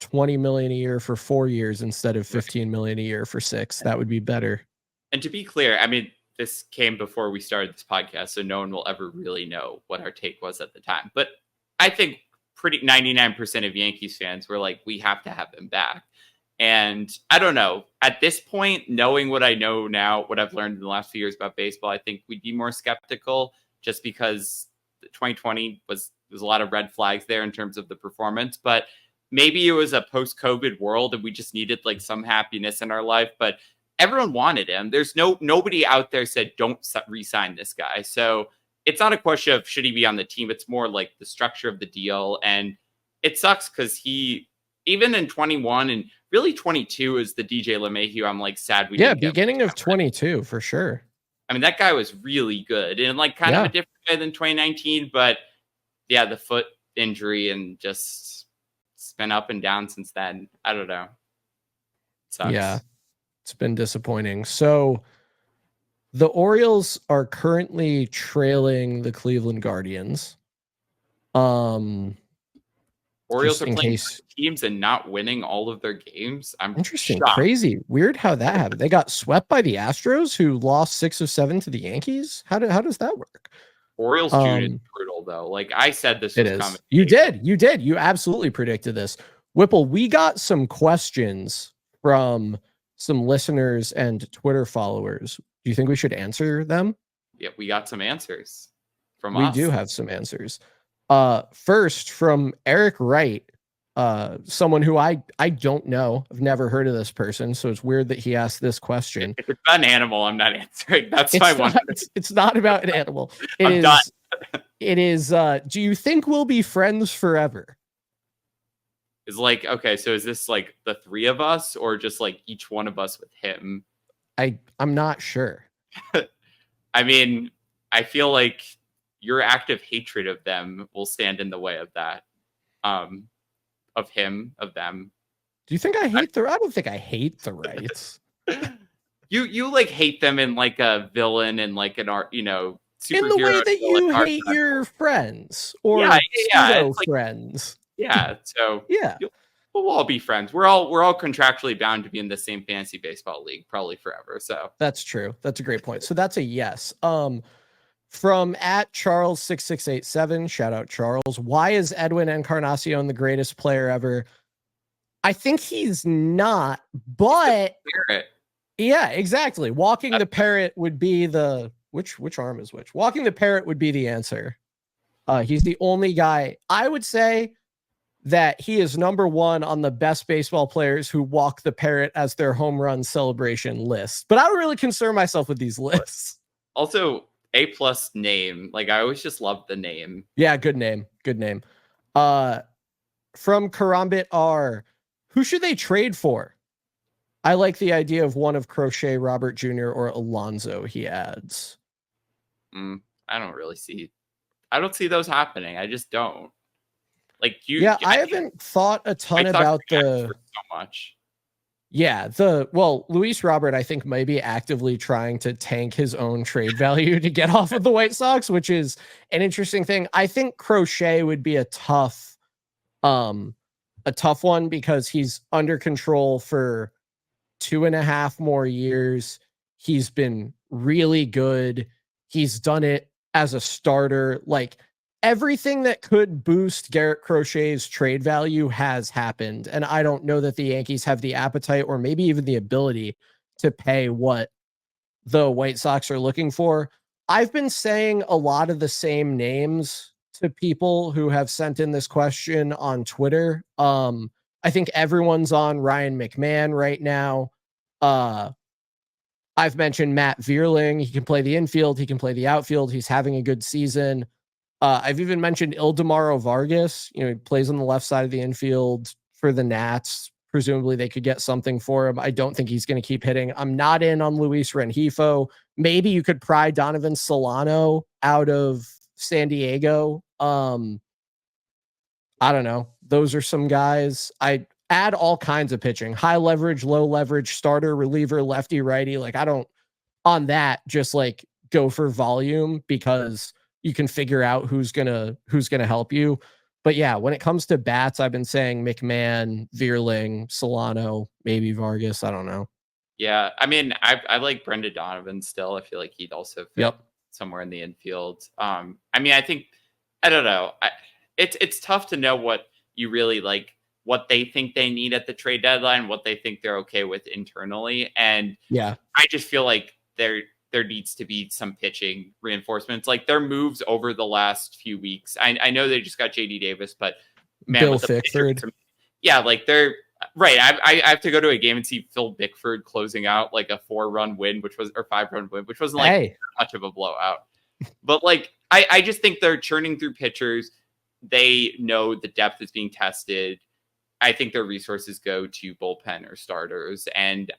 $20 million a year for 4 years instead of $15 million a year for 6. That would be better. And to be clear, I mean, this came before we started this podcast, so no one will ever really know what our take was at the time. But I think pretty 99% of Yankees fans were like, we have to have him back. And I don't know, at this point, knowing what I know now, what I've learned in the last few years about baseball, I think we'd be more skeptical, just because 2020 was a lot of red flags there in terms of the performance. But maybe it was a post-COVID world and we just needed like some happiness in our life. But everyone wanted him. There's nobody out there said, don't re-sign this guy. So it's not a question of should he be on the team. It's more like the structure of the deal. And it sucks because he, even in 21 and really 22 is the DJ LeMahieu, I'm like sad we didn't get beginning of 22 for sure. I mean, that guy was really good and like kind of a different guy than 2019, but yeah, the foot injury and just it's been up and down since then. I don't know. Sucks. Yeah, it's been disappointing. So the Orioles are currently trailing the Cleveland Guardians. Orioles are playing teams and not winning all of their games. I'm interesting, shocked. Crazy, weird how that happened. They got swept by the Astros, who lost 6 of 7 to the Yankees. How does that work? Orioles June is brutal though. Like I said, this was coming. You did. You absolutely predicted this. Whipple, we got some questions from some listeners and Twitter followers. Do you think we should answer them? Yeah, we got some answers from We us. do have some answers. First from Eric Wright, someone who I don't know. I've never heard of this person, so it's weird that he asked this question. If it's about an animal, I'm not answering. That's my one. It's not about an animal. It is. Do you think we'll be friends forever? Is like, okay, so is this like the three of us or just like each one of us with him? I'm not sure. I mean, I feel like your active hatred of them will stand in the way of that. Of him, of them. Do you think I hate I don't think I hate the Wrights. You like hate them in like a villain and like an art, you know, superhero. In the way that you hate your friends or pseudo friends. Yeah, so yeah, we'll all be friends. We're all contractually bound to be in the same fantasy baseball league probably forever. So that's true. That's a great point. So that's a yes. From at Charles6687, shout out Charles. Why is Edwin Encarnacion the greatest player ever? I think he's not, but yeah, exactly. Walking the parrot would be the which arm is which? Walking the parrot would be the answer. He's the only guy I would say that he is number one on the best baseball players who walk the parrot as their home run celebration list. But I don't really concern myself with these lists. Also, A+ name. Like I always just loved the name. Yeah, good name. Good name. From Karambit R, who should they trade for? I like the idea of one of Crochet, Robert Jr., or Alonso, he adds. I don't see those happening. I just don't. Like you. Yeah, I haven't thought a ton about so much. Yeah, Luis Robert, I think, might be actively trying to tank his own trade value to get off of the White Sox, which is an interesting thing. I think Crochet would be a tough one because he's under control for 2.5 more years. He's been really good. He's done it as a starter. Like everything that could boost Garrett Crochet's trade value has happened. And I don't know that the Yankees have the appetite or maybe even the ability to pay what the White Sox are looking for. I've been saying a lot of the same names to people who have sent in this question on Twitter. I think everyone's on Ryan McMahon right now. I've mentioned Matt Vierling. He can play the infield. He can play the outfield. He's having a good season. I've even mentioned Ildemaro Vargas. You know, he plays on the left side of the infield for the Nats. Presumably they could get something for him. I don't think he's going to keep hitting. I'm not in on Luis Rengifo. Maybe you could pry Donovan Solano out of San Diego. I don't know. Those are some guys. I add all kinds of pitching, high leverage, low leverage, starter, reliever, lefty, righty. Like I don't on that just like go for volume because you can figure out who's gonna help you. But yeah, when it comes to bats, I've been saying McMahon, Vierling, Solano, maybe Vargas. I don't know. Yeah, I mean, I like Brendan Donovan still. I feel like he'd also fit somewhere in the infield. I mean, I don't know. It's tough to know what you really like, what they think they need at the trade deadline, what they think they're okay with internally. And yeah, I just feel like there needs to be some pitching reinforcements. Like their moves over the last few weeks. I know they just got JD Davis, but man, Bill Bickford. Yeah, like they're right. I have to go to a game and see Phil Bickford closing out like a 4-run win, or 5-run win, which wasn't like much of a blowout. But like I just think they're churning through pitchers. They know the depth is being tested. I think their resources go to bullpen or starters, and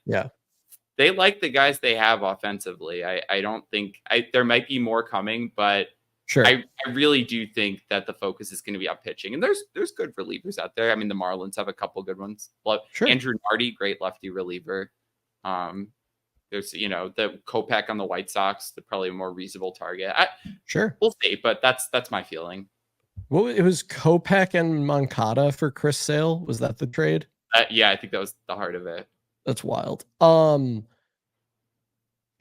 they like the guys they have offensively. I don't think there might be more coming, but sure. I really do think that the focus is going to be on pitching. And there's good relievers out there. I mean, the Marlins have a couple good ones. Sure. Andrew Nardi, great lefty reliever. There's, the Kopech on the White Sox, probably a more reasonable target. Sure. We'll see, but that's my feeling. Well, it was Kopech and Moncada for Chris Sale. Was that the trade? Yeah, I think that was the heart of it. That's wild.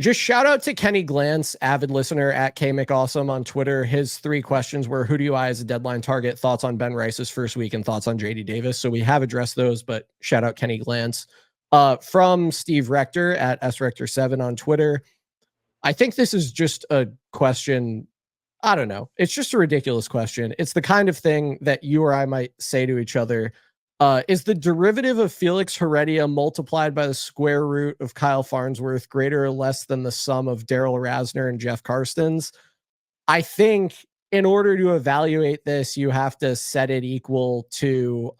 Just shout out to Kenny Glantz, avid listener at KMcAwesome on Twitter. His 3 questions were, who do you eye as a deadline target? Thoughts on Ben Rice's first week and thoughts on JD Davis. So we have addressed those, but shout out Kenny Glantz. From Steve Rector at srector7 on Twitter. I think this is just a question. I don't know. It's just a ridiculous question. It's the kind of thing that you or I might say to each other. Is the derivative of Felix Heredia multiplied by the square root of Kyle Farnsworth greater or less than the sum of Daryl Rasner and Jeff Karstens? I think in order to evaluate this, you have to set it equal to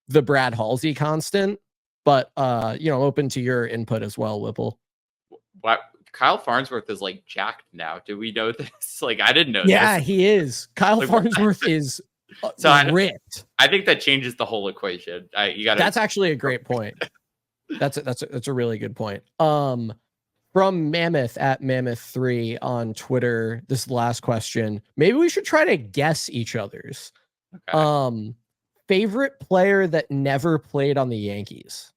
the Brad Halsey constant. But open to your input as well, Whipple. What? Kyle Farnsworth is like jacked now. Did we know this? Like, I didn't know this. Yeah, he is. Kyle Farnsworth is ripped. I think that changes the whole equation. That's actually a great point. That's a really good point. From Mammoth at Mammoth3 on Twitter, this last question. Maybe we should try to guess each other's. Okay. Favorite player that never played on the Yankees?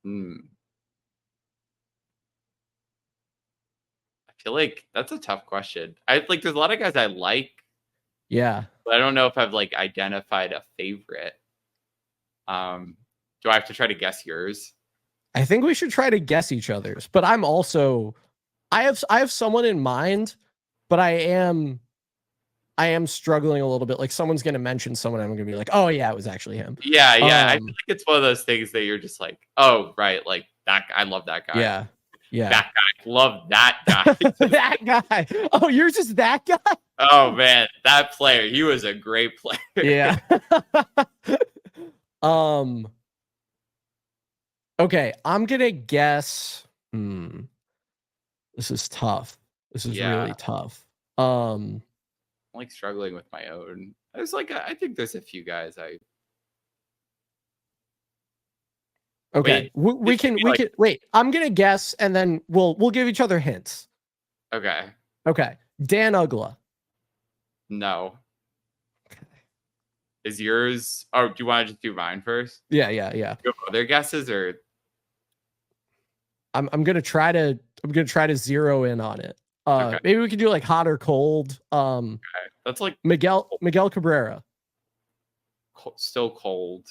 I feel like that's a tough question. There's a lot of guys I like. Yeah. But I don't know if I've identified a favorite. Do I have to try to guess yours? I think we should try to guess each other's, but I have someone in mind, but I am struggling a little bit. Like someone's going to mention someone. I'm going to be like, oh yeah, it was actually him. Yeah. I feel like it's one of those things that you're just like, oh, right. Like that. I love that guy. Yeah. Yeah. That guy. Love that guy. That guy. Oh, you're just that guy? Oh man, that player. He was a great player. Yeah. Okay. I'm going to guess. This is tough. This is really tough. I'm struggling with my own. I think there's a few guys Okay, we can wait. I'm gonna guess, and then we'll give each other hints. Okay. Dan Ugla. No. Okay. Is yours? Oh, do you want to just do mine first? Yeah. Do you have other guesses, or? I'm gonna try to zero in on it. Okay. Maybe we could do hot or cold. Okay. That's Miguel Cabrera. Still cold.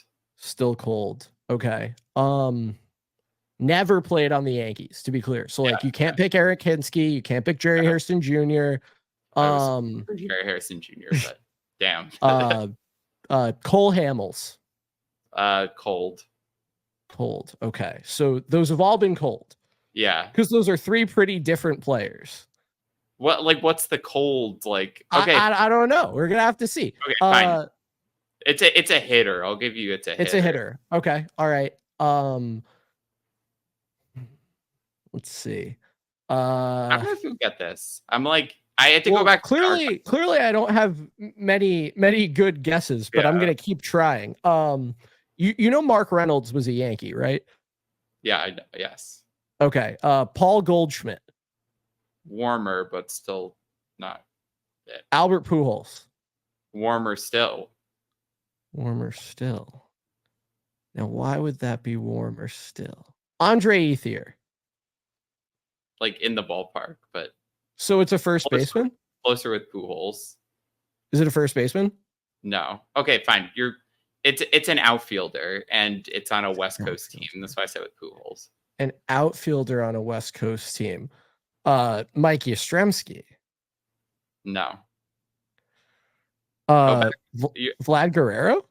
Okay. Never played on the Yankees, to be clear. So you can't pick Eric Hinsky, you can't pick Jerry Hairston Jr. Jerry Hairston Jr., but damn. Cole Hamels. Cold. Okay. So those have all been cold. Yeah. Because those are three pretty different players. What's the cold like? Okay. I don't know. We're gonna have to see. Okay, fine. It's a hitter. I'll give you it's a hitter. Okay. All right. Let's see. I don't know if you'll get this. I had to go back. Clearly I don't have many good guesses, but I'm gonna keep trying. You know Mark Reynolds was a Yankee, right? Yeah, I know. Yes. Okay. Paul Goldschmidt. Warmer, but still not it. Albert Pujols. Warmer still. Now, why would that be warmer still? Andre Ethier. In the ballpark, but. So it's a first baseman? Closer with Pujols. Is it a first baseman? No. Okay, fine. It's an outfielder, and it's on a West Coast team. That's why I said with Pujols. An outfielder on a West Coast team. Mike Yastrzemski. No. Vlad Guerrero?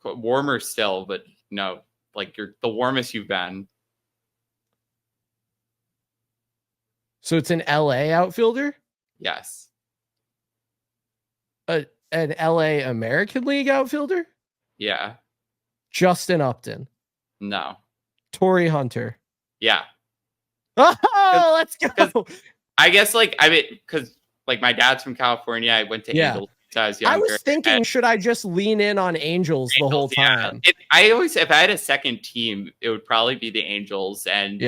Warmer still, but no. You're the warmest you've been. So it's an LA outfielder? Yes. An LA American League outfielder? Yeah. Justin Upton. No. Torrey Hunter. Yeah. Oh, let's go. I guess because my dad's from California. I went to Angels since I was younger. I was thinking, should I just lean in on Angels the whole time? If I had a second team, it would probably be the Angels, and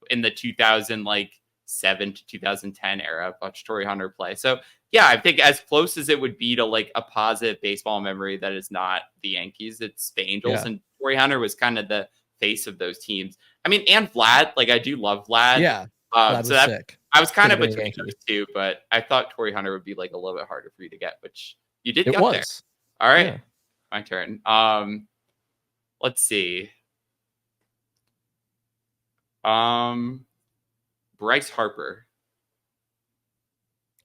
in the 2007 to 2010 era, watch Torrey Hunter play. So yeah, I think as close as it would be to a positive baseball memory that is not the Yankees, it's the Angels, and Torrey Hunter was kind of the face of those teams. I mean, and Vlad, I do love Vlad. Yeah. Vlad was sick. I was kind of between those two, but I thought Torrey Hunter would be a little bit harder for you to get, which you did get there. All right. Yeah. My turn. let's see. Bryce Harper.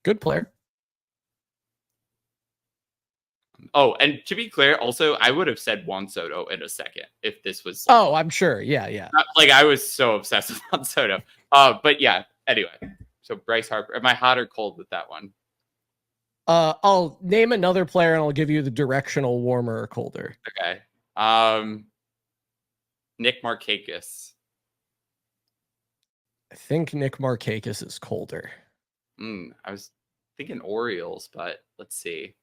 Good player. Oh, and to be clear, also, I would have said Juan Soto in a second if this was. Oh, I'm sure. Yeah. Like, I was so obsessed with Juan Soto. But yeah, anyway. So Bryce Harper. Am I hot or cold with that one? I'll name another player and I'll give you the directional warmer or colder. Okay. Nick Markakis. I think Nick Markakis is colder. I was thinking Orioles, but let's see.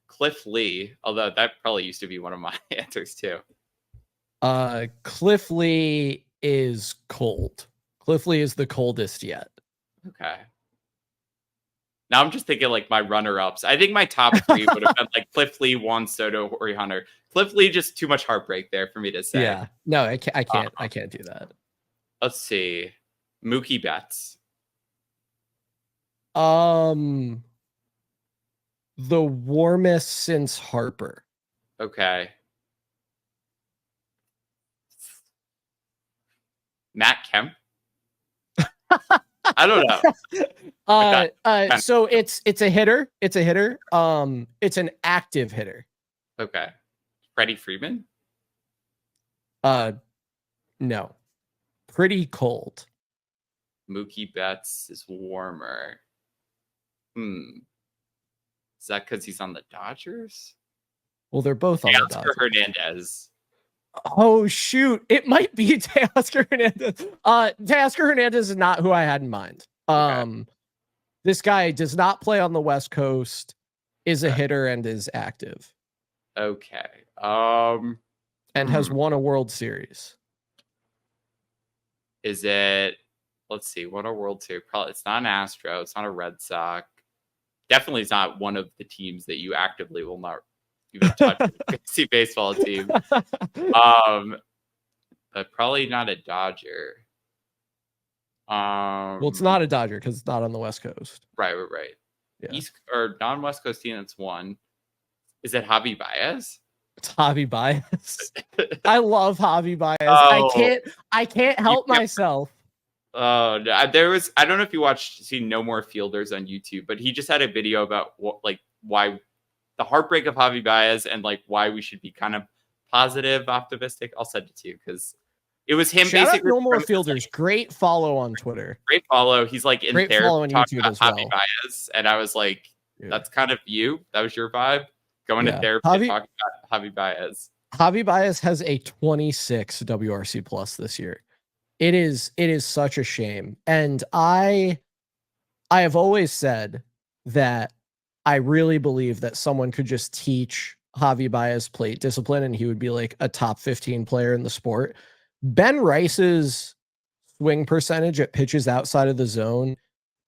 Cliff Lee, although that probably used to be one of my answers too. Cliff Lee is cold. Cliff Lee is the coldest yet. Okay. Now I'm just thinking like my runner-ups. I think my top three would have been like Cliff Lee, Juan Soto, Corey Hunter. Cliff Lee, just too much heartbreak there for me to say. Yeah. No, I can't do that. Let's see. Mookie Betts. The warmest since Harper. Okay. Matt Kemp. I don't know. So it's a hitter. It's a hitter. It's an active hitter. Okay. Freddie Freeman. No. Pretty cold. Mookie Betts is warmer. Is that because he's on the Dodgers? Well, they're both on the Dodgers. Oscar Hernandez. Oh shoot! It might be Teoscar Hernandez. Teoscar Hernandez is not who I had in mind. Okay. This guy does not play on the West Coast, is a hitter, and is active. Okay. And has won a World Series. Is it? Let's see. Won a World Series. Probably. It's not an Astro. It's not a Red Sox. Definitely, it's not one of the teams that you actively will not even touch a fantasy baseball team. But probably not a Dodger. Well, it's not a Dodger because it's not on the West Coast. Right. Yeah. East or non-West Coast team. That's one. Is it Javi Baez? It's Javi Baez. I love Javi Baez. I can't help myself. Oh, there was. I don't know if you seen No More Fielders on YouTube, but he just had a video about why the heartbreak of Javi Baez and like why we should be kind of positive, optimistic. I'll send it to you because it was him. Shout basically out No More Fielders. Great follow on Twitter. Great follow. He's like in great there follow on talking YouTube about as well. Javi Baez, and I was like, that's kind of you. That was your vibe. Going to therapy and talking about Javi Baez. Javi Baez has a 26 WRC plus this year. It is such a shame. And I have always said that I really believe that someone could just teach Javi Baez plate discipline and he would be like a top 15 player in the sport. Ben Rice's swing percentage at pitches outside of the zone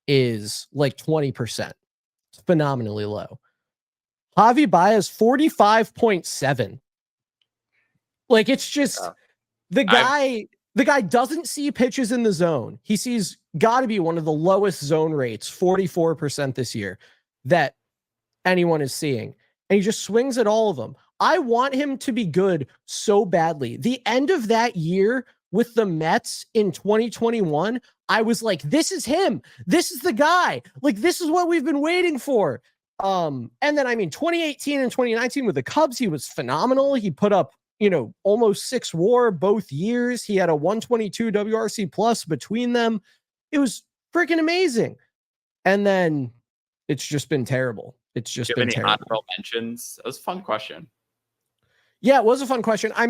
is like 20%. It's phenomenally low. Javi Baez 45.7. Like it's just the guy doesn't see pitches in the zone. He sees got to be one of the lowest zone rates, 44% this year, that anyone is seeing. And he just swings at all of them. I want him to be good so badly. The end of that year with the Mets in 2021, I was like, this is him. This is the guy. Like, this is what we've been waiting for. And then, 2018 and 2019 with the Cubs, he was phenomenal. He put up, almost 6 WAR both years. He had a 122 WRC plus between them. It was freaking amazing. And then it's just been terrible. It's just been terrible. Honorable mentions? That was a fun question. Yeah, it was a fun question. I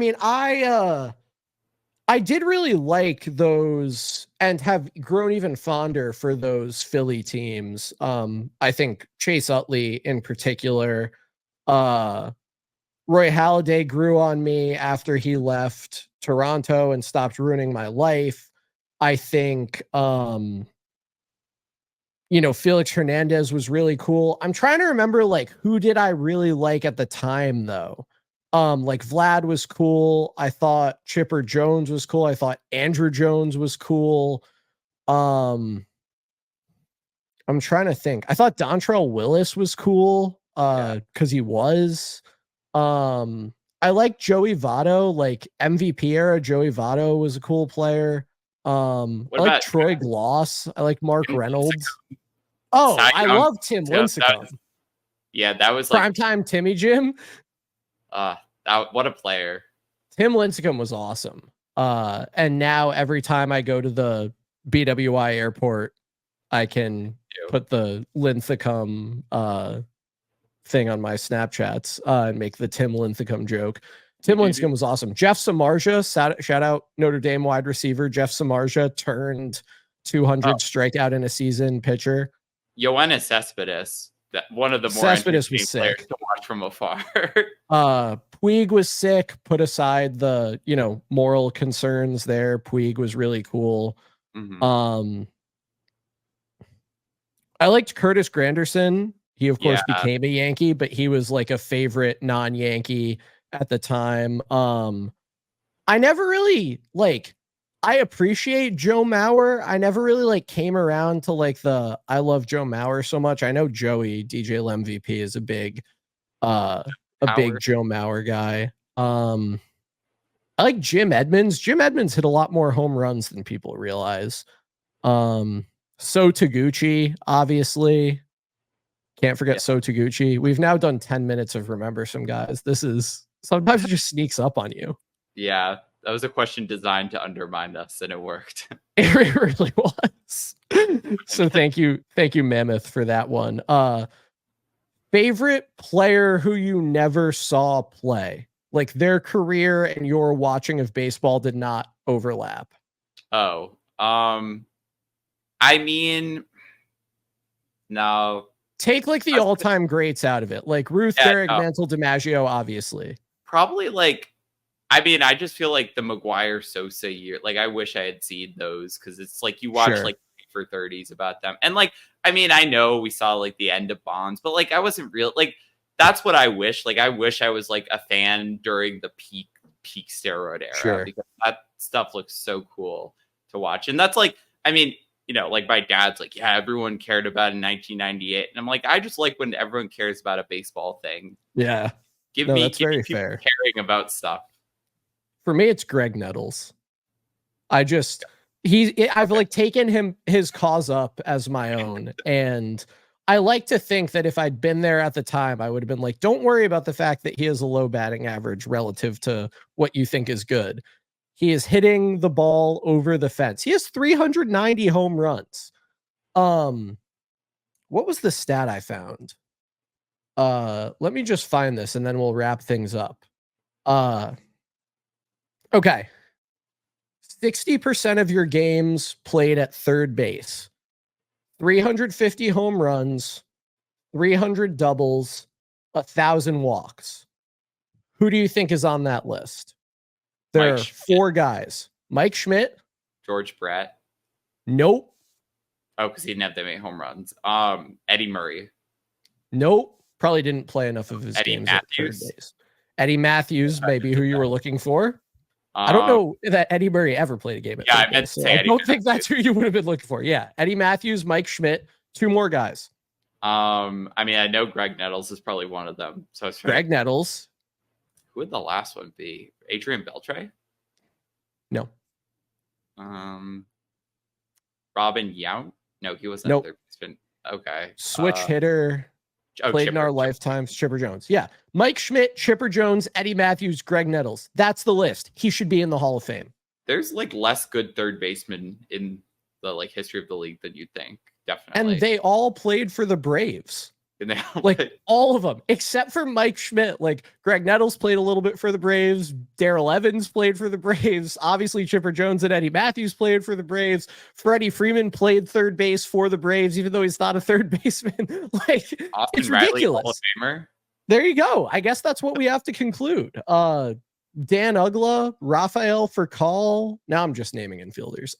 did really like those and have grown even fonder for those Philly teams. I think Chase Utley in particular, Roy Halladay grew on me after he left Toronto and stopped ruining my life. I think, Felix Hernandez was really cool. I'm trying to remember who did I really like at the time though. Vlad was cool. I thought Chipper Jones was cool. I thought Andrew Jones was cool. I'm I'm trying to think. I thought Dontrell Willis was cool because he was. I like Joey Votto, like MVP era. Joey Votto was a cool player. What I like about Troy Gloss. I like Mark Tim Reynolds. Lincecum? Oh, Cy I Young love Tim too. Lincecum. That was like Primetime Timmy Jim. what a player. Tim Lincecum was awesome. And now every time I go to the BWI airport, I can put the Linthicum thing on my Snapchats and make the Tim Linthicum joke. Tim Lincecum was awesome. Jeff Samardzija, shout out Notre Dame wide receiver. Jeff Samardzija turned 200 strikeout in a season pitcher. Yoenis Cespedes, one of the more Cespedes was players sick to watch from afar. Puig was sick. Put aside the moral concerns there. Puig was really cool. Mm-hmm. I liked Curtis Granderson. He, of course, Yeah. became a Yankee, but he was like a favorite non-Yankee at the time. I never really I appreciate Joe Mauer. I never really came around to I love Joe Mauer so much. I know Joey DJL MVP is a big Joe Mauer guy. I like Jim Edmonds. Jim Edmonds hit a lot more home runs than people realize. So Taguchi, obviously. Can't forget So Taguchi. We've now done 10 minutes of Remember Some Guys. This is sometimes it just sneaks up on you. Yeah, that was a question designed to undermine us, and it worked. It really was. So thank you, Mammoth, for that one. Favorite player who you never saw play, like their career and your watching of baseball did not overlap. Oh, no. Take the all-time greats out of it, like Ruth, Gehrig, Mantle, DiMaggio, obviously. Probably I just feel like the McGuire Sosa year. I wish I had seen those because it's you watch for 30s about them, and I know we saw the end of Bonds, but I wasn't real. That's what I wish. I wish I was a fan during the peak steroid era because that stuff looks so cool to watch, and that's my dad's everyone cared about in 1998. And I'm I just like when everyone cares about a baseball thing. Yeah. Give me very fair. Caring about stuff. For me, it's Greg Nettles. I've taken his cause up as my own. And I like to think that if I'd been there at the time, I would have been don't worry about the fact that he has a low batting average relative to what you think is good. He is hitting the ball over the fence. He has 390 home runs. What was the stat I found? Let me just find this and then we'll wrap things up. Okay. 60% of your games played at third base. 350 home runs, 300 doubles, 1,000 walks. Who do you think is on that list? There are 4 guys. Mike Schmidt. George Brett. Nope. Oh, because he didn't have that many home runs. Eddie Murray. Nope. Probably didn't play enough of his games at third base. Eddie Matthews, maybe who you were looking for. I don't know that Eddie Murray ever played a game at third base. So I don't think that's who you would have been looking for. Yeah. Eddie Matthews, Mike Schmidt, 2 more guys. I know Greg Nettles is probably one of them. So Greg Nettles. Who would the last one be? Adrian Beltre? No. Robin Yount? No, he wasn't. Nope. Okay. Switch hitter. Played Chipper. In our lifetimes. Chipper Jones. Yeah. Mike Schmidt, Chipper Jones, Eddie Matthews, Greg Nettles. That's the list. He should be in the Hall of Fame. There's less good third basemen in the history of the league than you'd think. Definitely. And they all played for the Braves. And they all of them, except for Mike Schmidt. Greg Nettles played a little bit for the Braves. Darrell Evans played for the Braves. Obviously, Chipper Jones and Eddie Matthews played for the Braves. Freddie Freeman played third base for the Braves, even though he's not a third baseman. It's ridiculous. Hall of Famer. There you go. I guess that's what we have to conclude. Dan Ugla, Rafael Furcal. Now I'm just naming infielders.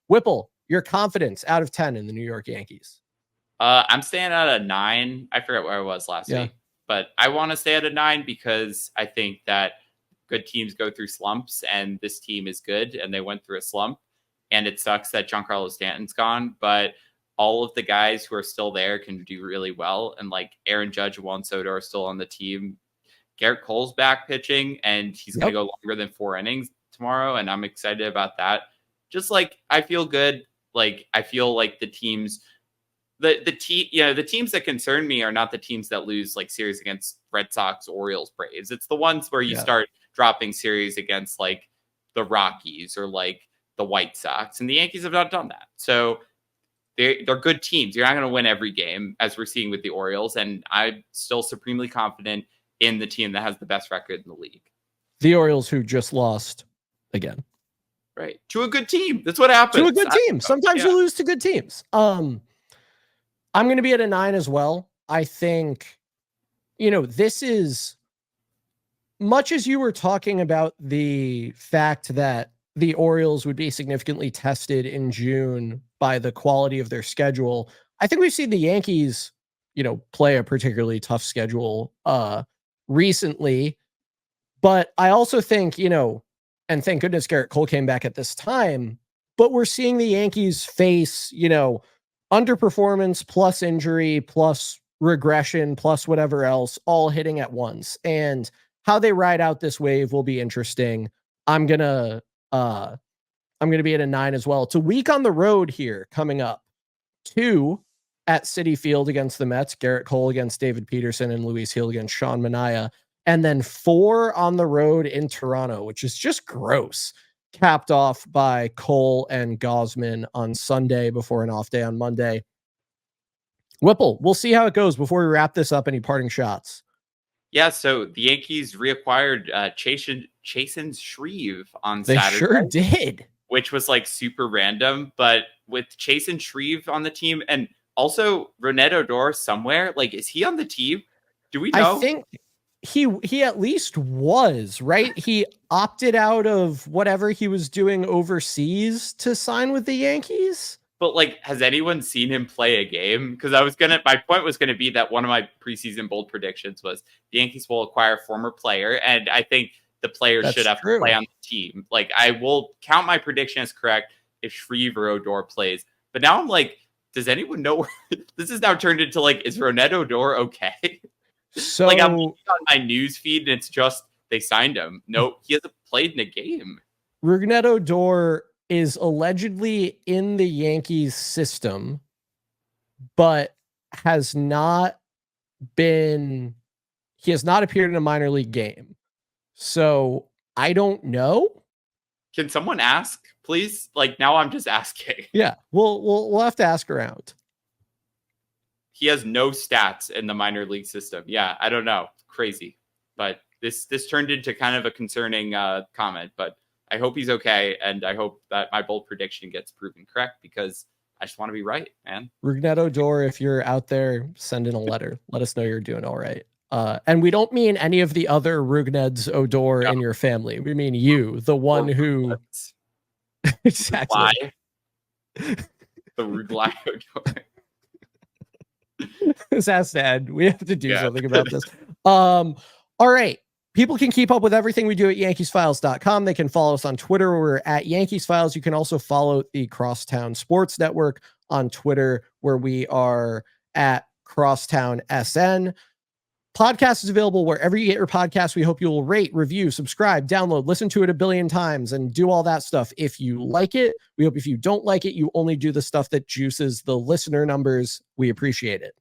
Whipple, your confidence out of 10 in the New York Yankees. I'm staying at a 9. I forget where I was last week, but I want to stay at a 9 because I think that good teams go through slumps, and this team is good, and they went through a slump, and it sucks that Giancarlo Stanton's gone, but all of the guys who are still there can do really well. And like Aaron Judge and Juan Soto are still on the team. Garrett Cole's back pitching, and he's going to go longer than 4 innings tomorrow. And I'm excited about that. Just like, I feel good. Like, I feel like the teams, the teams that concern me are not the teams that lose like series against Red Sox, Orioles, Braves. It's the ones where you start dropping series against like the Rockies or like the White Sox, and the Yankees have not done that. So they're good teams. You're not going to win every game, as we're seeing with the Orioles. And I'm still supremely confident in the team that has the best record in the league. The Orioles, who just lost again. Right. To a good team. That's what happens. To a good team. Sometimes you lose to good teams. I'm going to be at a 9 as well. I think, this is, much as you were talking about the fact that the Orioles would be significantly tested in June by the quality of their schedule, I think we've seen the Yankees, play a particularly tough schedule recently. But I also think, and thank goodness Garrett Cole came back at this time, but we're seeing the Yankees face, underperformance plus injury plus regression plus whatever else all hitting at once. And how they ride out this wave will be interesting. I'm going to be at a 9 as well. It's a week on the road here coming up. 2 at Citi Field against the Mets, Garrett Cole against David Peterson and Luis Gil against Sean Manaea. And then 4 on the road in Toronto, which is just gross. Capped off by Cole and Gausman on Sunday before an off day on Monday. Whipple, we'll see how it goes before we wrap this up. Any parting shots? Yeah, so the Yankees reacquired Chasen Shreve on Saturday. They sure did. Which was like super random, but with Chasen Shreve on the team and also Ronette Odor somewhere, like, is he on the team? Do we know? I think he at least was, right? He opted out of whatever he was doing overseas to sign with the Yankees. But like, has anyone seen him play a game? Because my point was gonna be that one of my preseason bold predictions was the Yankees will acquire a former player, and I think the players should have to play on the team. Like, I will count my prediction as correct if Shreve or Odor plays. But now I'm like, does anyone know where this is now turned into? Like, is Ronette Odor okay? So like, I'm looking on my news feed and it's just they signed him. No, he hasn't played in a game. Ronette Odor is allegedly in the Yankees system, but has not appeared in a minor league game. So I don't know. Can someone ask, please? Like, now I'm just asking. Yeah, we'll have to ask around. He has no stats in the minor league system. Yeah, I don't know. Crazy. But this turned into kind of a concerning comment, but I hope he's okay, and I hope that my bold prediction gets proven correct, because I just want to be right, man. Ronette Odor, if you're out there, send in a letter. Let us know you're doing all right. And we don't mean any of the other Rugneds Odor in your family. We mean you, the one who... Exactly. The Ruglai Odor. This has to end. We have to do something about this. All right. People can keep up with everything we do at YankeesFiles.com. They can follow us on Twitter. We're at YankeesFiles. You can also follow the Crosstown Sports Network on Twitter, where we are at Crosstown SN. Podcast is available wherever you get your podcasts. We hope you will rate, review, subscribe, download, listen to it a billion times, and do all that stuff if you like it. We hope if you don't like it, you only do the stuff that juices the listener numbers. We appreciate it.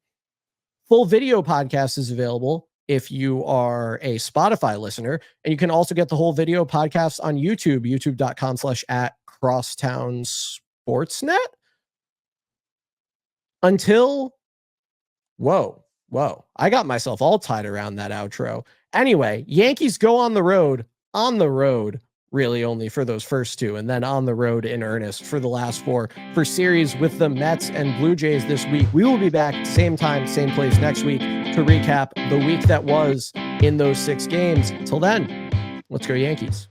Full video podcast is available if you are a Spotify listener, and you can also get the whole video podcast on YouTube, youtube.com/@crosstownsportsnet. Until, whoa, I got myself all tied around that outro. Anyway, Yankees go on the road, really only for those first 2, and then on the road in earnest for the last 4 for series with the Mets and Blue Jays this week. We will be back same time, same place next week to recap the week that was in those 6 games. Till then, let's go Yankees.